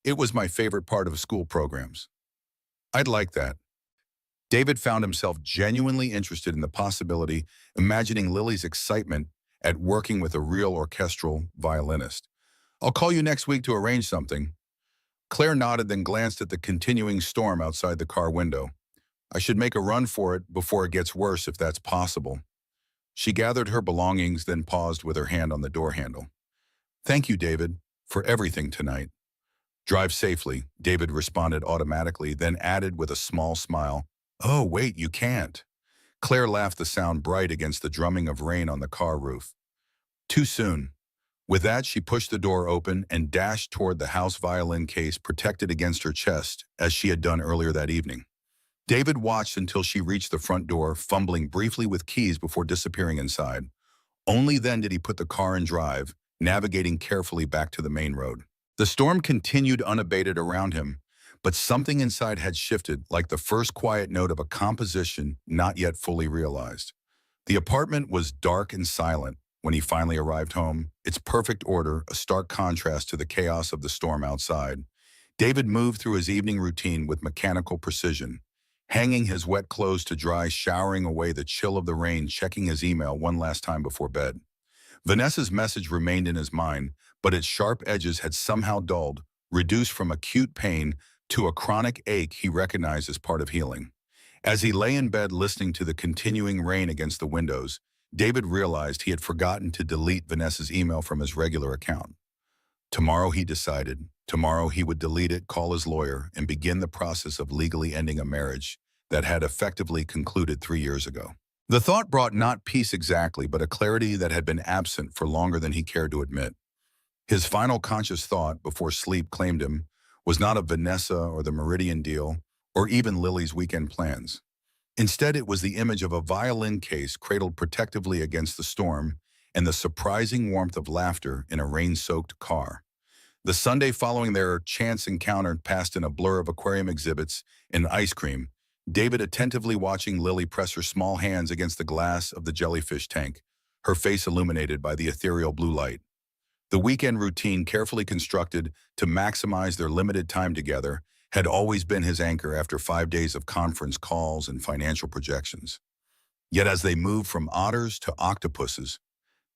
Speaker 1: It was my favorite part of school programs. I'd like that. David found himself genuinely interested in the possibility, imagining Lily's excitement at working with a real orchestral violinist. I'll call you next week to arrange something. Claire nodded, then glanced at the continuing storm outside the car window. I should make a run for it before it gets worse, if that's possible. She gathered her belongings, then paused with her hand on the door handle. Thank you, David, for everything tonight. Drive safely, David responded automatically, then added with a small smile, Oh, wait, you can't. Claire laughed, the sound bright against the drumming of rain on the car roof. Too soon. With that, she pushed the door open and dashed toward the house violin case protected against her chest, as she had done earlier that evening. David watched until she reached the front door, fumbling briefly with keys before disappearing inside. Only then did he put the car in drive, navigating carefully back to the main road. The storm continued unabated around him, but something inside had shifted, like the first quiet note of a composition not yet fully realized. The apartment was dark and silent when he finally arrived home, its perfect order a stark contrast to the chaos of the storm outside. David moved through his evening routine with mechanical precision, hanging his wet clothes to dry, showering away the chill of the rain, checking his email one last time before bed. Vanessa's message remained in his mind, but its sharp edges had somehow dulled, reduced from acute pain to a chronic ache he recognized as part of healing. As he lay in bed listening to the continuing rain against the windows, David realized he had forgotten to delete Vanessa's email from his regular account. Tomorrow, he decided, tomorrow he would delete it, call his lawyer, and begin the process of legally ending a marriage that had effectively concluded 3 years ago. The thought brought not peace exactly, but a clarity that had been absent for longer than he cared to admit. His final conscious thought before sleep claimed him was not of Vanessa or the Meridian deal, or even Lily's weekend plans. Instead, it was the image of a violin case cradled protectively against the storm and the surprising warmth of laughter in a rain-soaked car. The Sunday following their chance encounter passed in a blur of aquarium exhibits and ice cream, David attentively watching Lily press her small hands against the glass of the jellyfish tank, her face illuminated by the ethereal blue light. The weekend routine, carefully constructed to maximize their limited time together, had always been his anchor after 5 days of conference calls and financial projections. Yet as they moved from otters to octopuses,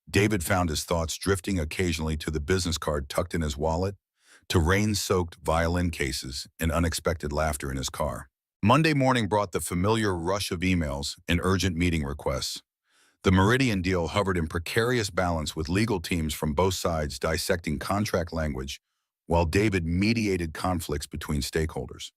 Speaker 1: David found his thoughts drifting occasionally to the business card tucked in his wallet, to rain-soaked violin cases and unexpected laughter in his car. Monday morning brought the familiar rush of emails and urgent meeting requests. The Meridian deal hovered in precarious balance with legal teams from both sides dissecting contract language, while David mediated conflicts between stakeholders.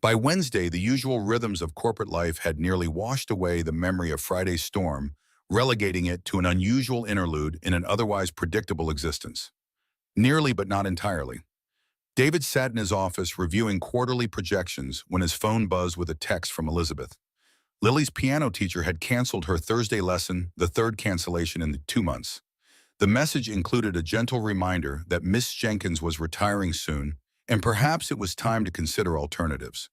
Speaker 1: By Wednesday, the usual rhythms of corporate life had nearly washed away the memory of Friday's storm, relegating it to an unusual interlude in an otherwise predictable existence. Nearly, but not entirely. David sat in his office reviewing quarterly projections when his phone buzzed with a text from Elizabeth. Lily's piano teacher had canceled her Thursday lesson, the third cancellation in 2 months. The message included a gentle reminder that Miss Jenkins was retiring soon, and perhaps it was time to consider alternatives.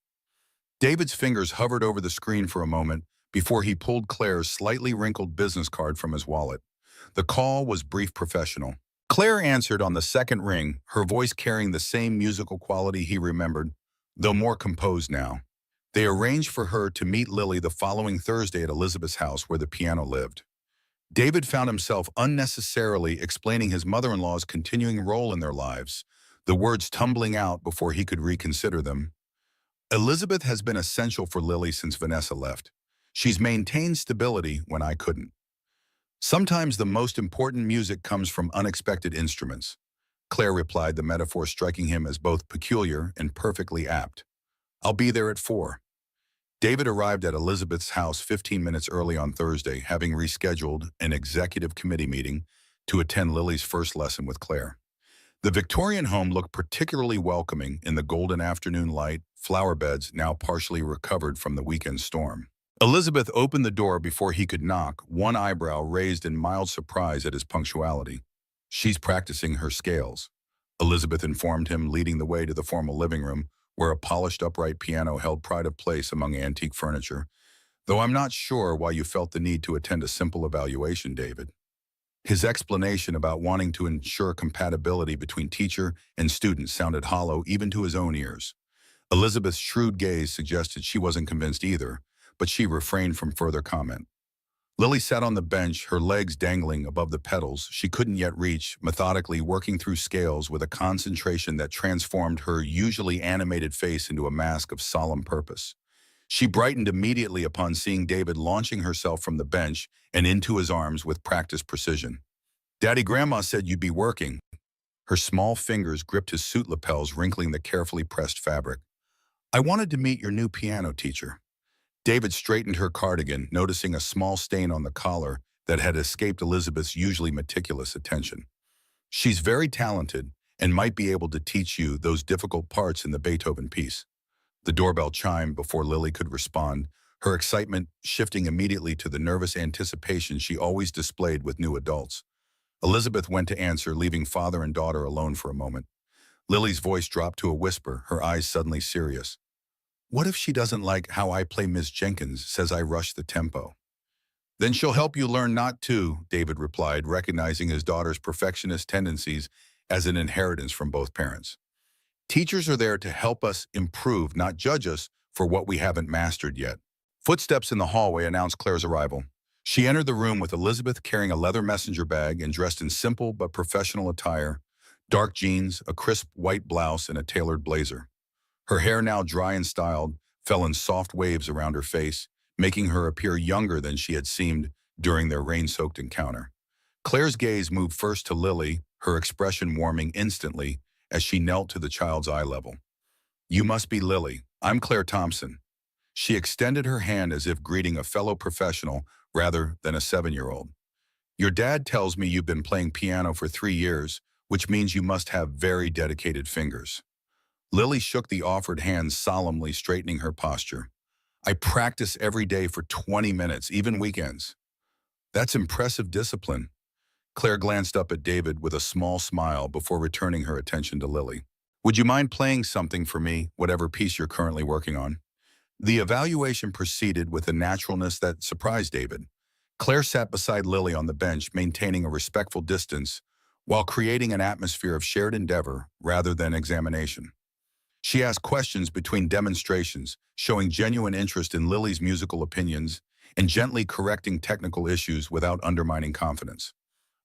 Speaker 1: David's fingers hovered over the screen for a moment before he pulled Claire's slightly wrinkled business card from his wallet. The call was brief, professional. Claire answered on the second ring, her voice carrying the same musical quality he remembered, though more composed now. They arranged for her to meet Lily the following Thursday at Elizabeth's house where the piano lived. David found himself unnecessarily explaining his mother-in-law's continuing role in their lives, the words tumbling out before he could reconsider them. Elizabeth has been essential for Lily since Vanessa left. She's maintained stability when I couldn't. Sometimes the most important music comes from unexpected instruments, Claire replied, the metaphor striking him as both peculiar and perfectly apt. I'll be there at 4. David arrived at Elizabeth's house 15 minutes early on Thursday, having rescheduled an executive committee meeting to attend Lily's first lesson with Claire. The Victorian home looked particularly welcoming in the golden afternoon light, flower beds now partially recovered from the weekend storm. Elizabeth opened the door before he could knock, one eyebrow raised in mild surprise at his punctuality. "She's practicing her scales," Elizabeth informed him, leading the way to the formal living room, where a polished upright piano held pride of place among antique furniture. "Though I'm not sure why you felt the need to attend a simple evaluation, David." His explanation about wanting to ensure compatibility between teacher and student sounded hollow even to his own ears. Elizabeth's shrewd gaze suggested she wasn't convinced either, but she refrained from further comment. Lily sat on the bench, her legs dangling above the pedals she couldn't yet reach, methodically working through scales with a concentration that transformed her usually animated face into a mask of solemn purpose. She brightened immediately upon seeing David launching herself from the bench and into his arms with practiced precision. "Daddy, Grandma said you'd be working." Her small fingers gripped his suit lapels, wrinkling the carefully pressed fabric. "I wanted to meet your new piano teacher." David straightened her cardigan, noticing a small stain on the collar that had escaped Elizabeth's usually meticulous attention. "She's very talented and might be able to teach you those difficult parts in the Beethoven piece." The doorbell chimed before Lily could respond, her excitement shifting immediately to the nervous anticipation she always displayed with new adults. Elizabeth went to answer, leaving father and daughter alone for a moment. Lily's voice dropped to a whisper, her eyes suddenly serious. "What if she doesn't like how I play Miss Jenkins, says I rush the tempo?" "Then she'll help you learn not to," David replied, recognizing his daughter's perfectionist tendencies as an inheritance from both parents. "Teachers are there to help us improve, not judge us for what we haven't mastered yet." Footsteps in the hallway announced Claire's arrival. She entered the room with Elizabeth carrying a leather messenger bag and dressed in simple but professional attire, dark jeans, a crisp white blouse, and a tailored blazer. Her hair, now dry and styled, fell in soft waves around her face, making her appear younger than she had seemed during their rain-soaked encounter. Claire's gaze moved first to Lily, her expression warming instantly as she knelt to the child's eye level. "You must be Lily. I'm Claire Thompson." She extended her hand as if greeting a fellow professional rather than a 7-year-old. "Your dad tells me you've been playing piano for 3 years, which means you must have very dedicated fingers." Lily shook the offered hand solemnly, straightening her posture. "I practice every day for 20 minutes, even weekends." "That's impressive discipline." Claire glanced up at David with a small smile before returning her attention to Lily. "Would you mind playing something for me, whatever piece you're currently working on?" The evaluation proceeded with a naturalness that surprised David. Claire sat beside Lily on the bench, maintaining a respectful distance while creating an atmosphere of shared endeavor rather than examination. She asked questions between demonstrations, showing genuine interest in Lily's musical opinions and gently correcting technical issues without undermining confidence.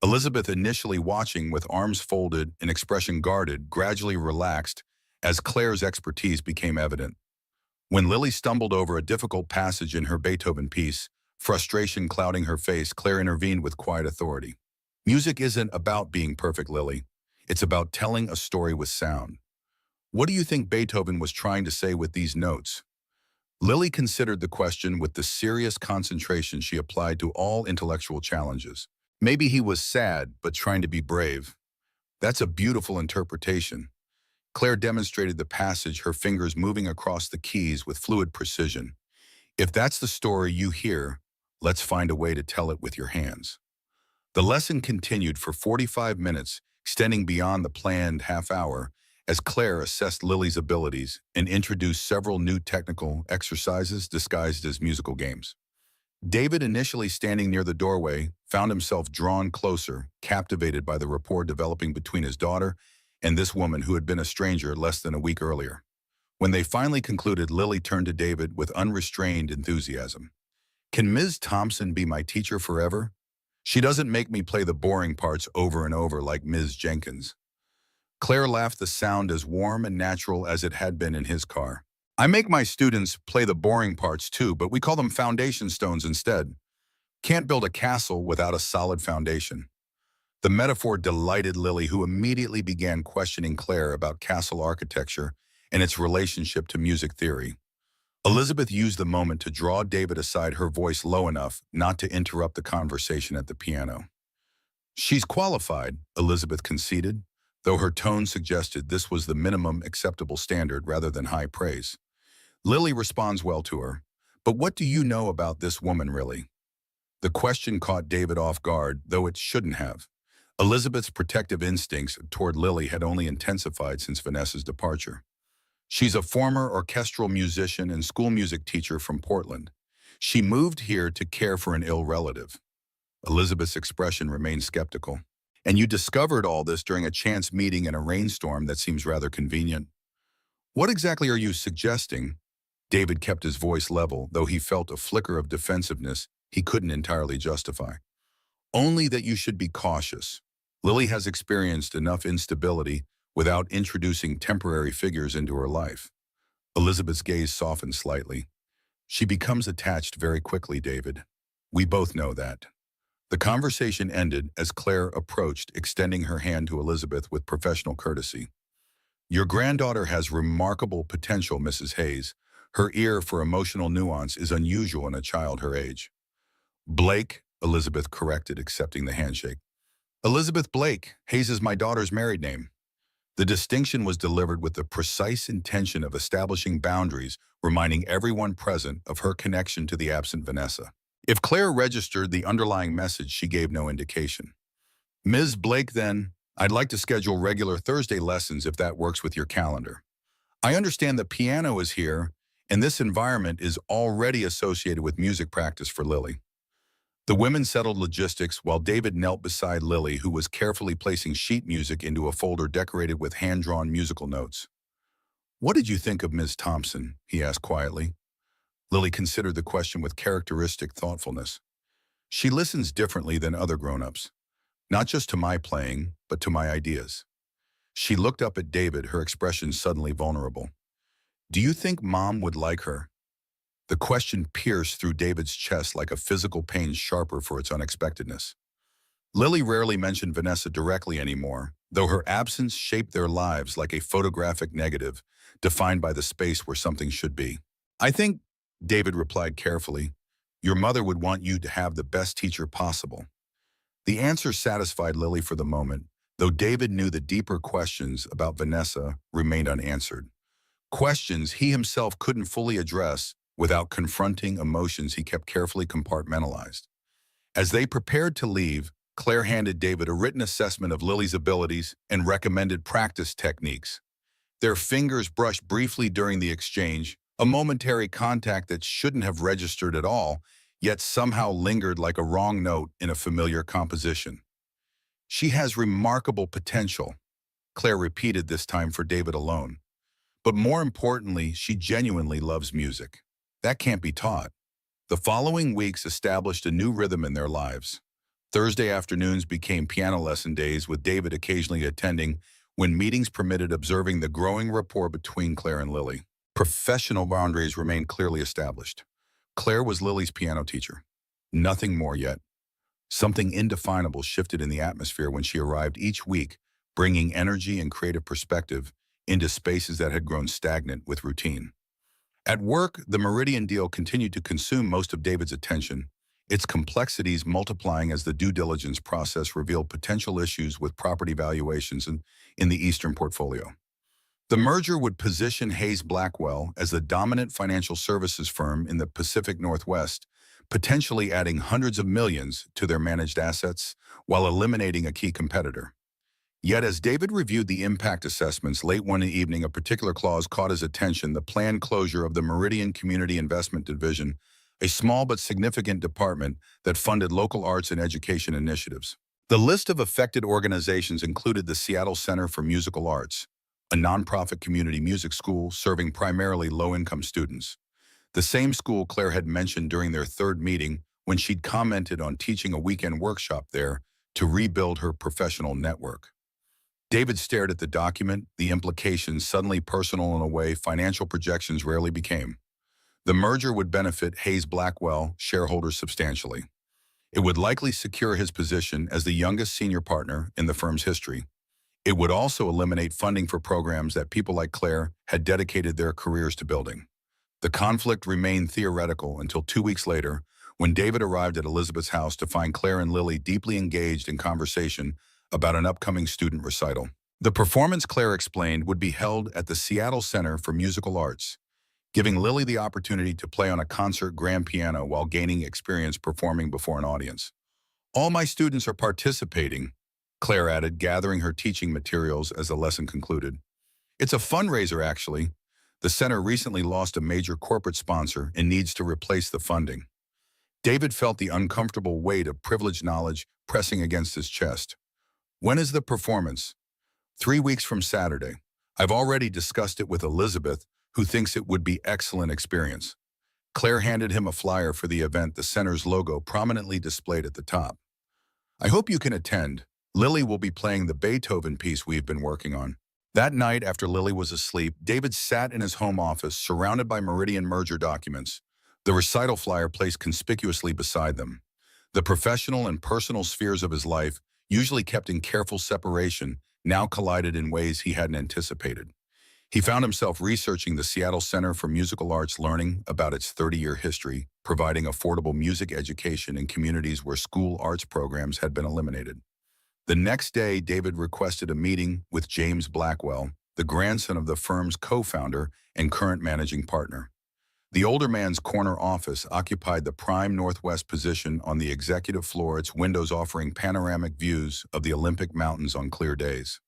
Speaker 1: Elizabeth, initially watching with arms folded and expression guarded, gradually relaxed as Claire's expertise became evident. When Lily stumbled over a difficult passage in her Beethoven piece, frustration clouding her face, Claire intervened with quiet authority. "Music isn't about being perfect, Lily. It's about telling a story with sound. What do you think Beethoven was trying to say with these notes?" Lily considered the question with the serious concentration she applied to all intellectual challenges. "Maybe he was sad, but trying to be brave." "That's a beautiful interpretation." Claire demonstrated the passage, her fingers moving across the keys with fluid precision. "If that's the story you hear, let's find a way to tell it with your hands." The lesson continued for 45 minutes, extending beyond the planned half hour, as Claire assessed Lily's abilities and introduced several new technical exercises disguised as musical games. David, initially standing near the doorway, found himself drawn closer, captivated by the rapport developing between his daughter and this woman who had been a stranger less than a week earlier. When they finally concluded, Lily turned to David with unrestrained enthusiasm. "Can Ms. Thompson be my teacher forever? She doesn't make me play the boring parts over and over like Ms. Jenkins." Claire laughed, the sound as warm and natural as it had been in his car. "I make my students play the boring parts too, but we call them foundation stones instead. Can't build a castle without a solid foundation." The metaphor delighted Lily, who immediately began questioning Claire about castle architecture and its relationship to music theory. Elizabeth used the moment to draw David aside, her voice low enough not to interrupt the conversation at the piano. She's qualified, Elizabeth conceded, though her tone suggested this was the minimum acceptable standard rather than high praise. Lily responds well to her. But what do you know about this woman, really? The question caught David off guard, though it shouldn't have. Elizabeth's protective instincts toward Lily had only intensified since Vanessa's departure. She's a former orchestral musician and school music teacher from Portland. She moved here to care for an ill relative. Elizabeth's expression remained skeptical. And you discovered all this during a chance meeting in a rainstorm that seems rather convenient. What exactly are you suggesting? David kept his voice level, though he felt a flicker of defensiveness he couldn't entirely justify. Only that you should be cautious. Lily has experienced enough instability without introducing temporary figures into her life. Elizabeth's gaze softened slightly. She becomes attached very quickly, David. We both know that. The conversation ended as Claire approached, extending her hand to Elizabeth with professional courtesy. Your granddaughter has remarkable potential, Mrs. Hayes. Her ear for emotional nuance is unusual in a child her age. Blake, Elizabeth corrected, accepting the handshake. Elizabeth Blake. Hayes is my daughter's married name. The distinction was delivered with the precise intention of establishing boundaries, reminding everyone present of her connection to the absent Vanessa. If Claire registered the underlying message, she gave no indication. Ms. Blake, then, I'd like to schedule regular Thursday lessons if that works with your calendar. I understand the piano is here, and this environment is already associated with music practice for Lily. The women settled logistics while David knelt beside Lily, who was carefully placing sheet music into a folder decorated with hand-drawn musical notes. What did you think of Ms. Thompson? He asked quietly. Lily considered the question with characteristic thoughtfulness. She listens differently than other grown-ups, not just to my playing, but to my ideas. She looked up at David, her expression suddenly vulnerable. Do you think Mom would like her? The question pierced through David's chest like a physical pain sharper for its unexpectedness. Lily rarely mentioned Vanessa directly anymore, though her absence shaped their lives like a photographic negative, defined by the space where something should be. I think, David replied carefully, your mother would want you to have the best teacher possible. The answer satisfied Lily for the moment, though David knew the deeper questions about Vanessa remained unanswered. Questions he himself couldn't fully address without confronting emotions he kept carefully compartmentalized. As they prepared to leave, Claire handed David a written assessment of Lily's abilities and recommended practice techniques. Their fingers brushed briefly during the exchange, a momentary contact that shouldn't have registered at all, yet somehow lingered like a wrong note in a familiar composition. She has remarkable potential, Claire repeated, this time for David alone. But more importantly, she genuinely loves music. That can't be taught. The following weeks established a new rhythm in their lives. Thursday afternoons became piano lesson days, with David occasionally attending when meetings permitted, observing the growing rapport between Claire and Lily. Professional boundaries remained clearly established. Claire was Lily's piano teacher. Nothing more yet. Something indefinable shifted in the atmosphere when she arrived each week, bringing energy and creative perspective into spaces that had grown stagnant with routine. At work, the Meridian deal continued to consume most of David's attention, its complexities multiplying as the due diligence process revealed potential issues with property valuations in the Eastern portfolio. The merger would position Hayes Blackwell as the dominant financial services firm in the Pacific Northwest, potentially adding hundreds of millions to their managed assets while eliminating a key competitor. Yet as David reviewed the impact assessments late one evening, a particular clause caught his attention: the planned closure of the Meridian Community Investment Division, a small but significant department that funded local arts and education initiatives. The list of affected organizations included the Seattle Center for Musical Arts, a nonprofit community music school serving primarily low-income students. The same school Claire had mentioned during their third meeting when she'd commented on teaching a weekend workshop there to rebuild her professional network. David stared at the document, the implications suddenly personal in a way financial projections rarely became. The merger would benefit Hayes Blackwell shareholders substantially. It would likely secure his position as the youngest senior partner in the firm's history. It would also eliminate funding for programs that people like Claire had dedicated their careers to building. The conflict remained theoretical until 2 weeks later, when David arrived at Elizabeth's house to find Claire and Lily deeply engaged in conversation about an upcoming student recital. The performance, Claire explained, would be held at the Seattle Center for Musical Arts, giving Lily the opportunity to play on a concert grand piano while gaining experience performing before an audience. All my students are participating, Claire added, gathering her teaching materials as the lesson concluded. It's a fundraiser, actually. The center recently lost a major corporate sponsor and needs to replace the funding. David felt the uncomfortable weight of privileged knowledge pressing against his chest. When is the performance? 3 weeks from Saturday. I've already discussed it with Elizabeth, who thinks it would be excellent experience. Claire handed him a flyer for the event, the center's logo prominently displayed at the top. I hope you can attend. Lily will be playing the Beethoven piece we've been working on. That night, after Lily was asleep, David sat in his home office, surrounded by Meridian merger documents, the recital flyer placed conspicuously beside them. The professional and personal spheres of his life, usually kept in careful separation, now collided in ways he hadn't anticipated. He found himself researching the Seattle Center for Musical Arts, learning about its 30-year history, providing affordable music education in communities where school arts programs had been eliminated. The next day, David requested a meeting with James Blackwell, the grandson of the firm's co-founder and current managing partner. The older man's corner office occupied the prime northwest position on the executive floor, its windows offering panoramic views of the Olympic Mountains on clear days.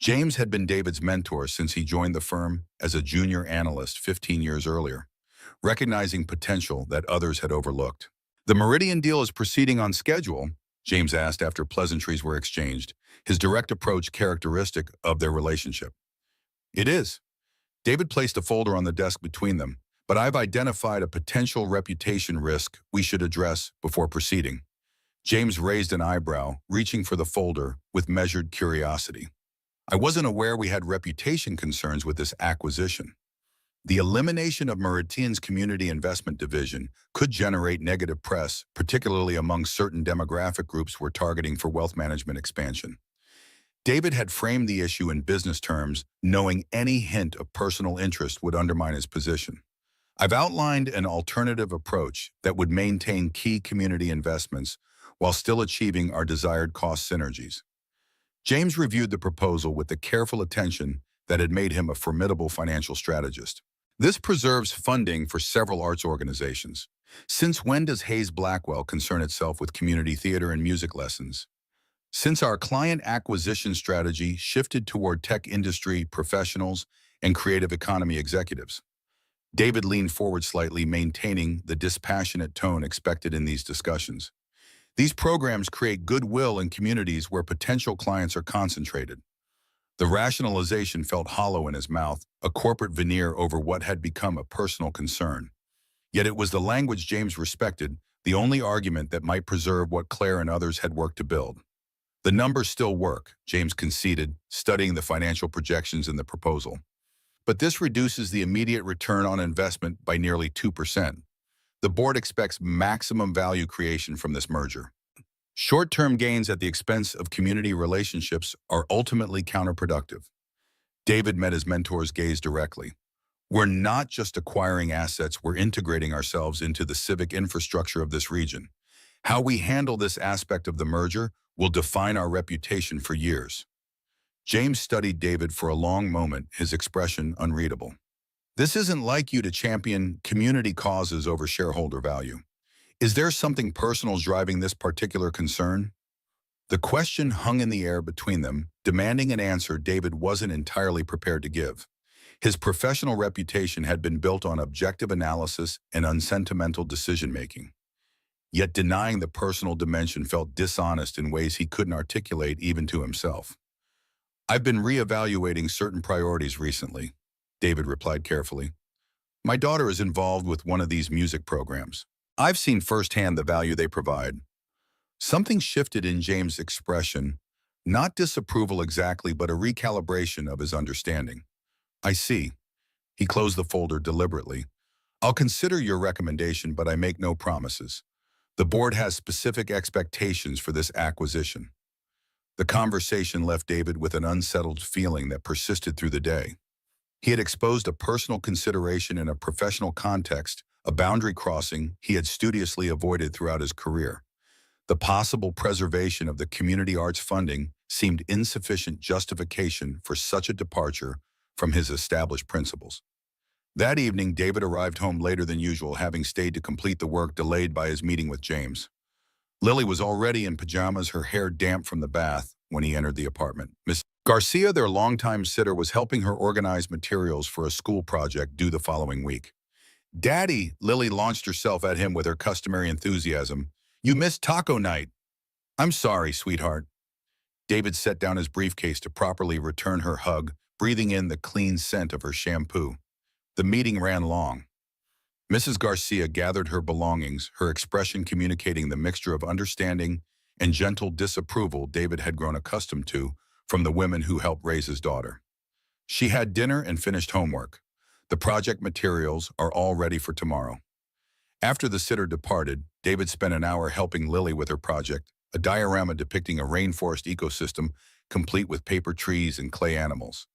Speaker 1: James had been David's mentor since he joined the firm as a junior analyst 15 years earlier, recognizing potential that others had overlooked. The Meridian deal is proceeding on schedule, James asked after pleasantries were exchanged, his direct approach characteristic of their relationship. It is. David placed a folder on the desk between them, but I've identified a potential reputation risk we should address before proceeding. James raised an eyebrow, reaching for the folder with measured curiosity. I wasn't aware we had reputation concerns with this acquisition. The elimination of Meridian's community investment division could generate negative press, particularly among certain demographic groups we're targeting for wealth management expansion. David had framed the issue in business terms, knowing any hint of personal interest would undermine his position. I've outlined an alternative approach that would maintain key community investments while still achieving our desired cost synergies. James reviewed the proposal with the careful attention that had made him a formidable financial strategist. This preserves funding for several arts organizations. Since when does Hayes Blackwell concern itself with community theater and music lessons? Since our client acquisition strategy shifted toward tech industry professionals and creative economy executives. David leaned forward slightly, maintaining the dispassionate tone expected in these discussions. These programs create goodwill in communities where potential clients are concentrated. The rationalization felt hollow in his mouth, a corporate veneer over what had become a personal concern. Yet it was the language James respected, the only argument that might preserve what Claire and others had worked to build. The numbers still work, James conceded, studying the financial projections in the proposal. But this reduces the immediate return on investment by nearly 2%. The board expects maximum value creation from this merger. Short-term gains at the expense of community relationships are ultimately counterproductive. David met his mentor's gaze directly. We're not just acquiring assets, we're integrating ourselves into the civic infrastructure of this region. How we handle this aspect of the merger will define our reputation for years. James studied David for a long moment, his expression unreadable. This isn't like you to champion community causes over shareholder value. Is there something personal driving this particular concern? The question hung in the air between them, demanding an answer David wasn't entirely prepared to give. His professional reputation had been built on objective analysis and unsentimental decision-making. Yet denying the personal dimension felt dishonest in ways he couldn't articulate even to himself. I've been reevaluating certain priorities recently, David replied carefully. My daughter is involved with one of these music programs. I've seen firsthand the value they provide. Something shifted in James' expression, not disapproval exactly, but a recalibration of his understanding. I see. He closed the folder deliberately. I'll consider your recommendation, but I make no promises. The board has specific expectations for this acquisition. The conversation left David with an unsettled feeling that persisted through the day. He had exposed a personal consideration in a professional context, a boundary crossing he had studiously avoided throughout his career. The possible preservation of the community arts funding seemed insufficient justification for such a departure from his established principles. That evening, David arrived home later than usual, having stayed to complete the work delayed by his meeting with James. Lily was already in pajamas, her hair damp from the bath, when he entered the apartment. Miss Garcia, their longtime sitter, was helping her organize materials for a school project due the following week. "Daddy," Lily launched herself at him with her customary enthusiasm. "You missed taco night." "I'm sorry, sweetheart." David set down his briefcase to properly return her hug, breathing in the clean scent of her shampoo. The meeting ran long. Mrs. Garcia gathered her belongings, her expression communicating the mixture of understanding and gentle disapproval David had grown accustomed to from the women who helped raise his daughter. She had dinner and finished homework. The project materials are all ready for tomorrow. After the sitter departed, David spent an hour helping Lily with her project, a diorama depicting a rainforest ecosystem complete with paper trees and clay animals.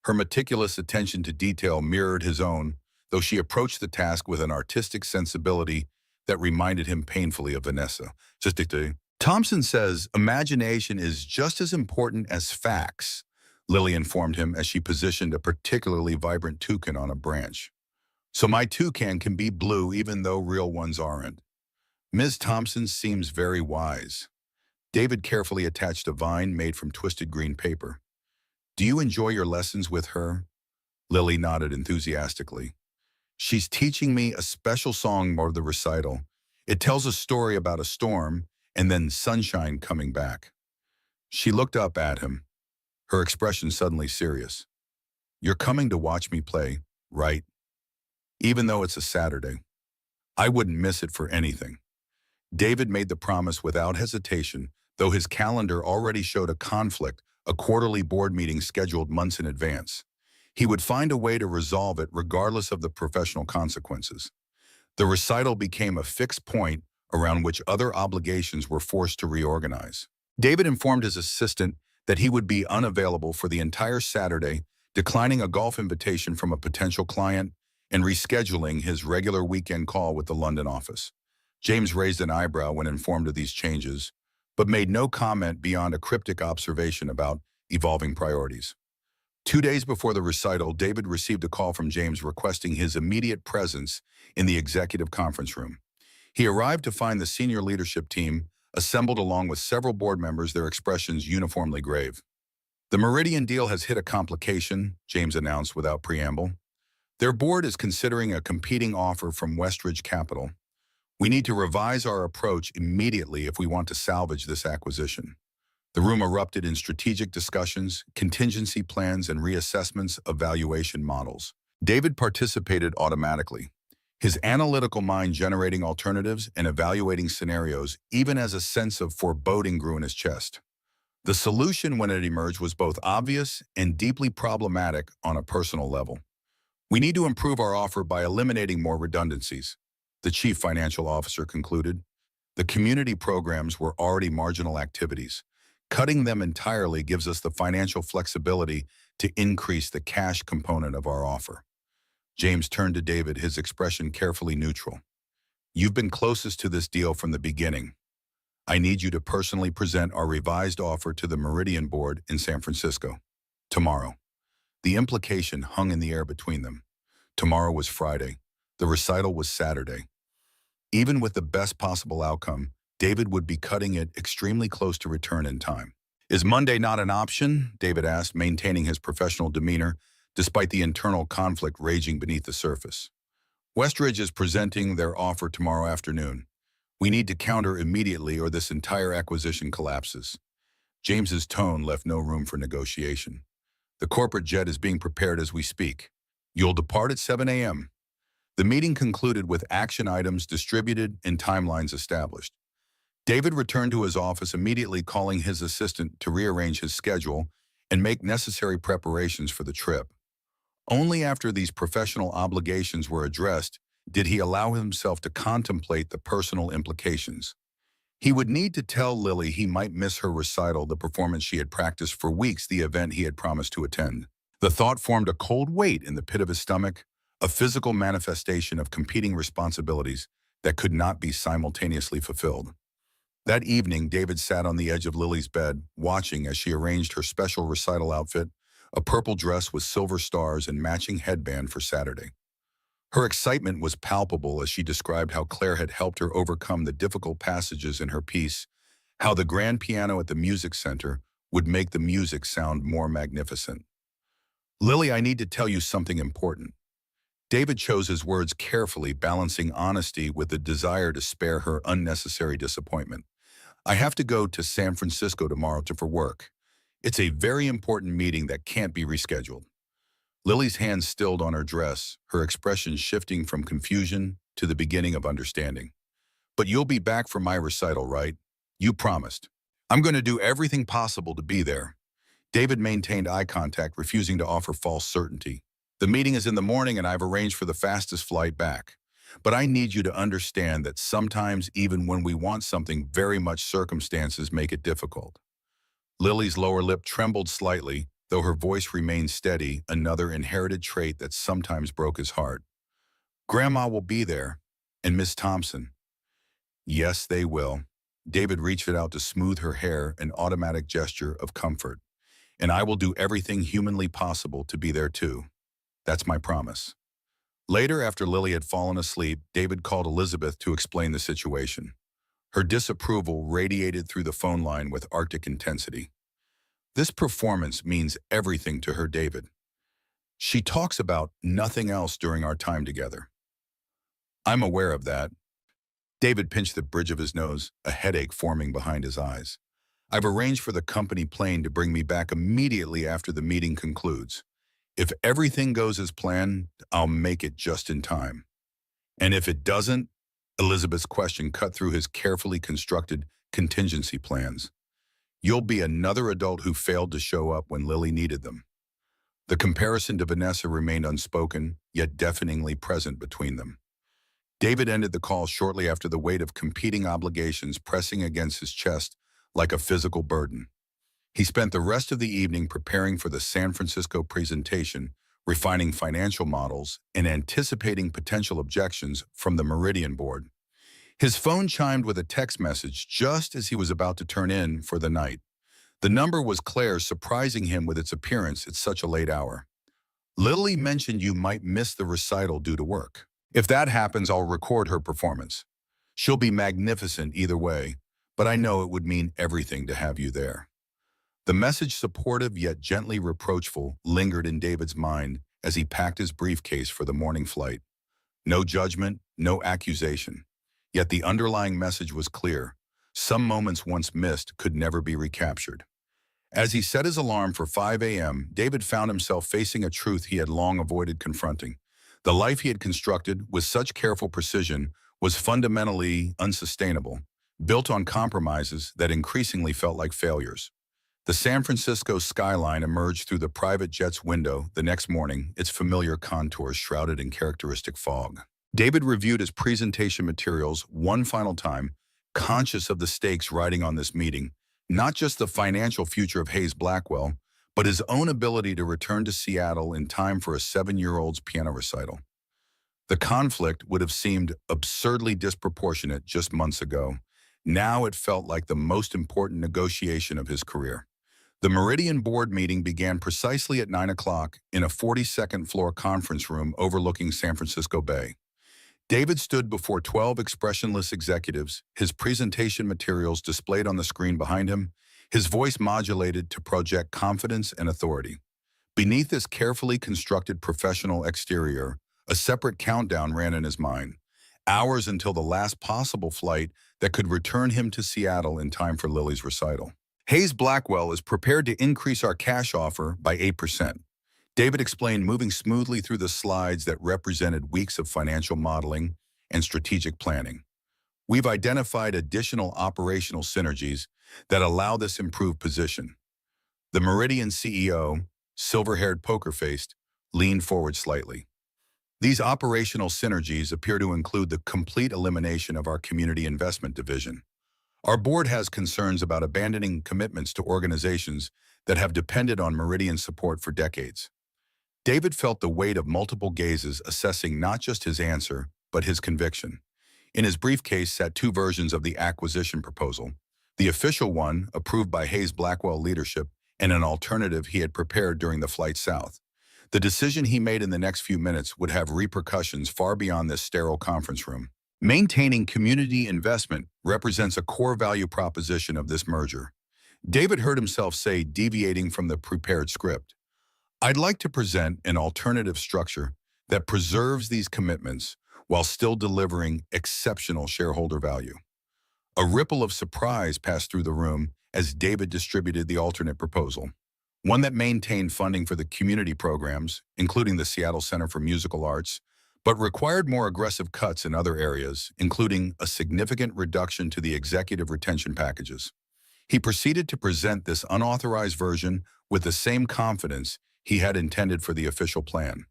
Speaker 1: Her meticulous attention to detail mirrored his own, though she approached the task with an artistic sensibility that reminded him painfully of Vanessa. Thompson says imagination is just as important as facts, Lily informed him as she positioned a particularly vibrant toucan on a branch. "So my toucan can be blue even though real ones aren't." Ms. Thompson seems very wise. David carefully attached a vine made from twisted green paper. "Do you enjoy your lessons with her?" Lily nodded enthusiastically. "She's teaching me a special song for the recital. It tells a story about a storm and then sunshine coming back." She looked up at him, her expression suddenly serious. "You're coming to watch me play, right? Even though it's a Saturday. I wouldn't miss it for anything." David made the promise without hesitation, though his calendar already showed a conflict, a quarterly board meeting scheduled months in advance. He would find a way to resolve it regardless of the professional consequences. The recital became a fixed point around which other obligations were forced to reorganize. David informed his assistant that he would be unavailable for the entire Saturday, declining a golf invitation from a potential client and rescheduling his regular weekend call with the London office. James raised an eyebrow when informed of these changes, but made no comment beyond a cryptic observation about evolving priorities. 2 days before the recital, David received a call from James requesting his immediate presence in the executive conference room. He arrived to find the senior leadership team assembled along with several board members, their expressions uniformly grave. "The Meridian deal has hit a complication," James announced without preamble. "Their board is considering a competing offer from Westridge Capital. We need to revise our approach immediately if we want to salvage this acquisition." The room erupted in strategic discussions, contingency plans, and reassessments of valuation models. David participated automatically, his analytical mind generating alternatives and evaluating scenarios, even as a sense of foreboding grew in his chest. The solution, when it emerged, was both obvious and deeply problematic on a personal level. "We need to improve our offer by eliminating more redundancies," the chief financial officer concluded. "The community programs were already marginal activities. Cutting them entirely gives us the financial flexibility to increase the cash component of our offer." James turned to David, his expression carefully neutral. "You've been closest to this deal from the beginning. I need you to personally present our revised offer to the Meridian board in San Francisco. Tomorrow." The implication hung in the air between them. Tomorrow was Friday. The recital was Saturday. Even with the best possible outcome, David would be cutting it extremely close to return in time. "Is Monday not an option?" David asked, maintaining his professional demeanor despite the internal conflict raging beneath the surface. "Westridge is presenting their offer tomorrow afternoon. We need to counter immediately or this entire acquisition collapses." James's tone left no room for negotiation. "The corporate jet is being prepared as we speak. You'll depart at 7 a.m. The meeting concluded with action items distributed and timelines established. David returned to his office, immediately calling his assistant to rearrange his schedule and make necessary preparations for the trip. Only after these professional obligations were addressed did he allow himself to contemplate the personal implications. He would need to tell Lily he might miss her recital, the performance she had practiced for weeks, the event he had promised to attend. The thought formed a cold weight in the pit of his stomach, a physical manifestation of competing responsibilities that could not be simultaneously fulfilled. That evening, David sat on the edge of Lily's bed, watching as she arranged her special recital outfit, a purple dress with silver stars and matching headband for Saturday. Her excitement was palpable as she described how Claire had helped her overcome the difficult passages in her piece, how the grand piano at the music center would make the music sound more magnificent. Lily, I need to tell you something important. David chose his words carefully, balancing honesty with the desire to spare her unnecessary disappointment. I have to go to San Francisco tomorrow for work. It's a very important meeting that can't be rescheduled. Lily's hands stilled on her dress, her expression shifting from confusion to the beginning of understanding. But you'll be back for my recital, right? You promised. I'm going to do everything possible to be there. David maintained eye contact, refusing to offer false certainty. The meeting is in the morning and I've arranged for the fastest flight back. But I need you to understand that sometimes, even when we want something very much, circumstances make it difficult. Lily's lower lip trembled slightly, though her voice remained steady, another inherited trait that sometimes broke his heart. Grandma will be there, and Miss Thompson. Yes, they will. David reached out to smooth her hair, an automatic gesture of comfort. And I will do everything humanly possible to be there too. That's my promise. Later, after Lily had fallen asleep, David called Elizabeth to explain the situation. Her disapproval radiated through the phone line with Arctic intensity. This performance means everything to her, David. She talks about nothing else during our time together. I'm aware of that. David pinched the bridge of his nose, a headache forming behind his eyes. I've arranged for the company plane to bring me back immediately after the meeting concludes. If everything goes as planned, I'll make it just in time. And if it doesn't, Elizabeth's question cut through his carefully constructed contingency plans. You'll be another adult who failed to show up when Lily needed them. The comparison to Vanessa remained unspoken, yet deafeningly present between them. David ended the call shortly after, the weight of competing obligations pressing against his chest like a physical burden. He spent the rest of the evening preparing for the San Francisco presentation, refining financial models, and anticipating potential objections from the Meridian board. His phone chimed with a text message just as he was about to turn in for the night. The number was Claire's, surprising him with its appearance at such a late hour. Lily mentioned you might miss the recital due to work. If that happens, I'll record her performance. She'll be magnificent either way, but I know it would mean everything to have you there. The message, supportive yet gently reproachful, lingered in David's mind as he packed his briefcase for the morning flight. No judgment, no accusation. Yet the underlying message was clear. Some moments once missed could never be recaptured. As he set his alarm for 5 a.m., David found himself facing a truth he had long avoided confronting. The life he had constructed with such careful precision was fundamentally unsustainable, built on compromises that increasingly felt like failures. The San Francisco skyline emerged through the private jet's window the next morning, its familiar contours shrouded in characteristic fog. David reviewed his presentation materials one final time, conscious of the stakes riding on this meeting, not just the financial future of Hayes Blackwell, but his own ability to return to Seattle in time for a 7-year-old's piano recital. The conflict would have seemed absurdly disproportionate just months ago. Now it felt like the most important negotiation of his career. The Meridian board meeting began precisely at 9 o'clock in a 42nd floor conference room overlooking San Francisco Bay. David stood before 12 expressionless executives, his presentation materials displayed on the screen behind him, his voice modulated to project confidence and authority. Beneath this carefully constructed professional exterior, a separate countdown ran in his mind. Hours until the last possible flight that could return him to Seattle in time for Lily's recital. Hayes Blackwell is prepared to increase our cash offer by 8%. David explained, moving smoothly through the slides that represented weeks of financial modeling and strategic planning. We've identified additional operational synergies that allow this improved position. The Meridian CEO, silver-haired, poker-faced, leaned forward slightly. These operational synergies appear to include the complete elimination of our community investment division. Our board has concerns about abandoning commitments to organizations that have depended on Meridian support for decades. David felt the weight of multiple gazes assessing not just his answer, but his conviction. In his briefcase sat two versions of the acquisition proposal, the official one, approved by Hayes Blackwell leadership, and an alternative he had prepared during the flight south. The decision he made in the next few minutes would have repercussions far beyond this sterile conference room. Maintaining community investment represents a core value proposition of this merger. David heard himself say, deviating from the prepared script, "I'd like to present an alternative structure that preserves these commitments while still delivering exceptional shareholder value." A ripple of surprise passed through the room as David distributed the alternate proposal, one that maintained funding for the community programs, including the Seattle Center for Musical Arts, but required more aggressive cuts in other areas, including a significant reduction to the executive retention packages. He proceeded to present this unauthorized version with the same confidence he had intended for the official plan.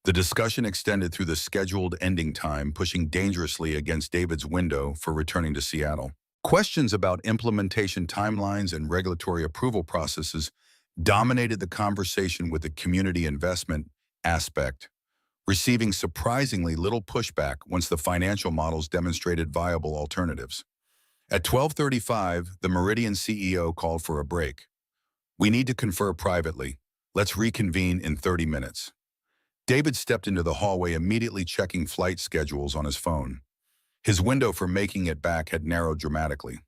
Speaker 1: The discussion extended through the scheduled ending time, pushing dangerously against David's window for returning to Seattle. Questions about implementation timelines and regulatory approval processes dominated the conversation, with the community investment aspect receiving surprisingly little pushback once the financial models demonstrated viable alternatives. At 12:35, the Meridian CEO called for a break. "We need to confer privately. Let's reconvene in 30 minutes." David stepped into the hallway, immediately checking flight schedules on his phone. His window for making it back had narrowed dramatically.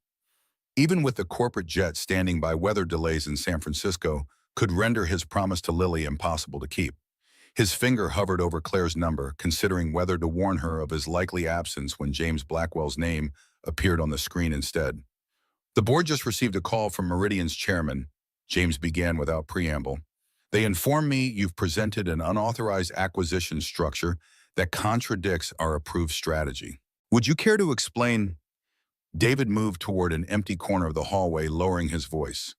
Speaker 1: Even with the corporate jet standing by, weather delays in San Francisco could render his promise to Lily impossible to keep. His finger hovered over Claire's number, considering whether to warn her of his likely absence when James Blackwell's name appeared on the screen instead. "The board just received a call from Meridian's chairman," James began without preamble. "They inform me you've presented an unauthorized acquisition structure that contradicts our approved strategy. Would you care to explain?" David moved toward an empty corner of the hallway, lowering his voice.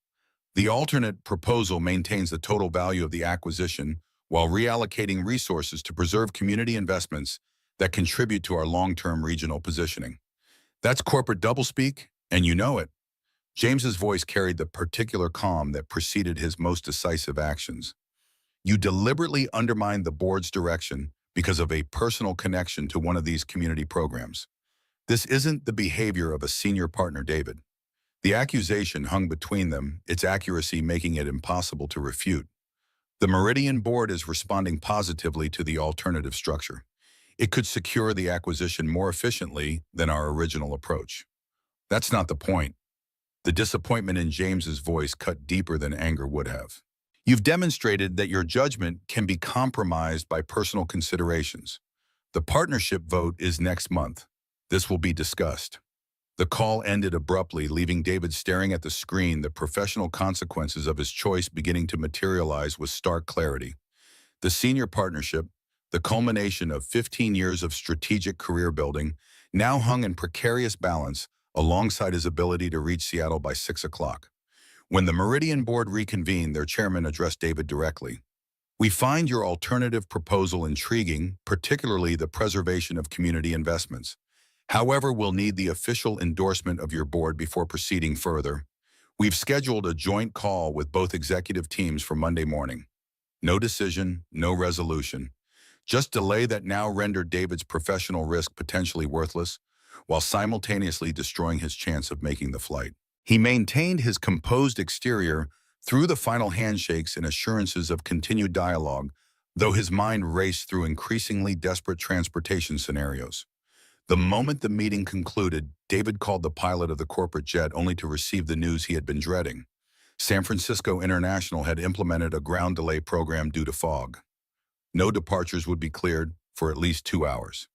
Speaker 1: "The alternate proposal maintains the total value of the acquisition while reallocating resources to preserve community investments that contribute to our long-term regional positioning. That's corporate doublespeak, and you know it." James's voice carried the particular calm that preceded his most decisive actions. "You deliberately undermined the board's direction because of a personal connection to one of these community programs. This isn't the behavior of a senior partner, David." The accusation hung between them, its accuracy making it impossible to refute. "The Meridian board is responding positively to the alternative structure. It could secure the acquisition more efficiently than our original approach." "That's not the point." The disappointment in James's voice cut deeper than anger would have. "You've demonstrated that your judgment can be compromised by personal considerations. The partnership vote is next month. This will be discussed." The call ended abruptly, leaving David staring at the screen, the professional consequences of his choice beginning to materialize with stark clarity. The senior partnership, the culmination of 15 years of strategic career building, now hung in precarious balance alongside his ability to reach Seattle by 6 o'clock. When the Meridian board reconvened, their chairman addressed David directly. "We find your alternative proposal intriguing, particularly the preservation of community investments. However, we'll need the official endorsement of your board before proceeding further. We've scheduled a joint call with both executive teams for Monday morning. No decision, no resolution. Just delay that now rendered David's professional risk potentially worthless, while simultaneously destroying his chance of making the flight." He maintained his composed exterior through the final handshakes and assurances of continued dialogue, though his mind raced through increasingly desperate transportation scenarios. The moment the meeting concluded, David called the pilot of the corporate jet only to receive the news he had been dreading. San Francisco International had implemented a ground delay program due to fog. No departures would be cleared for at least 2 hours.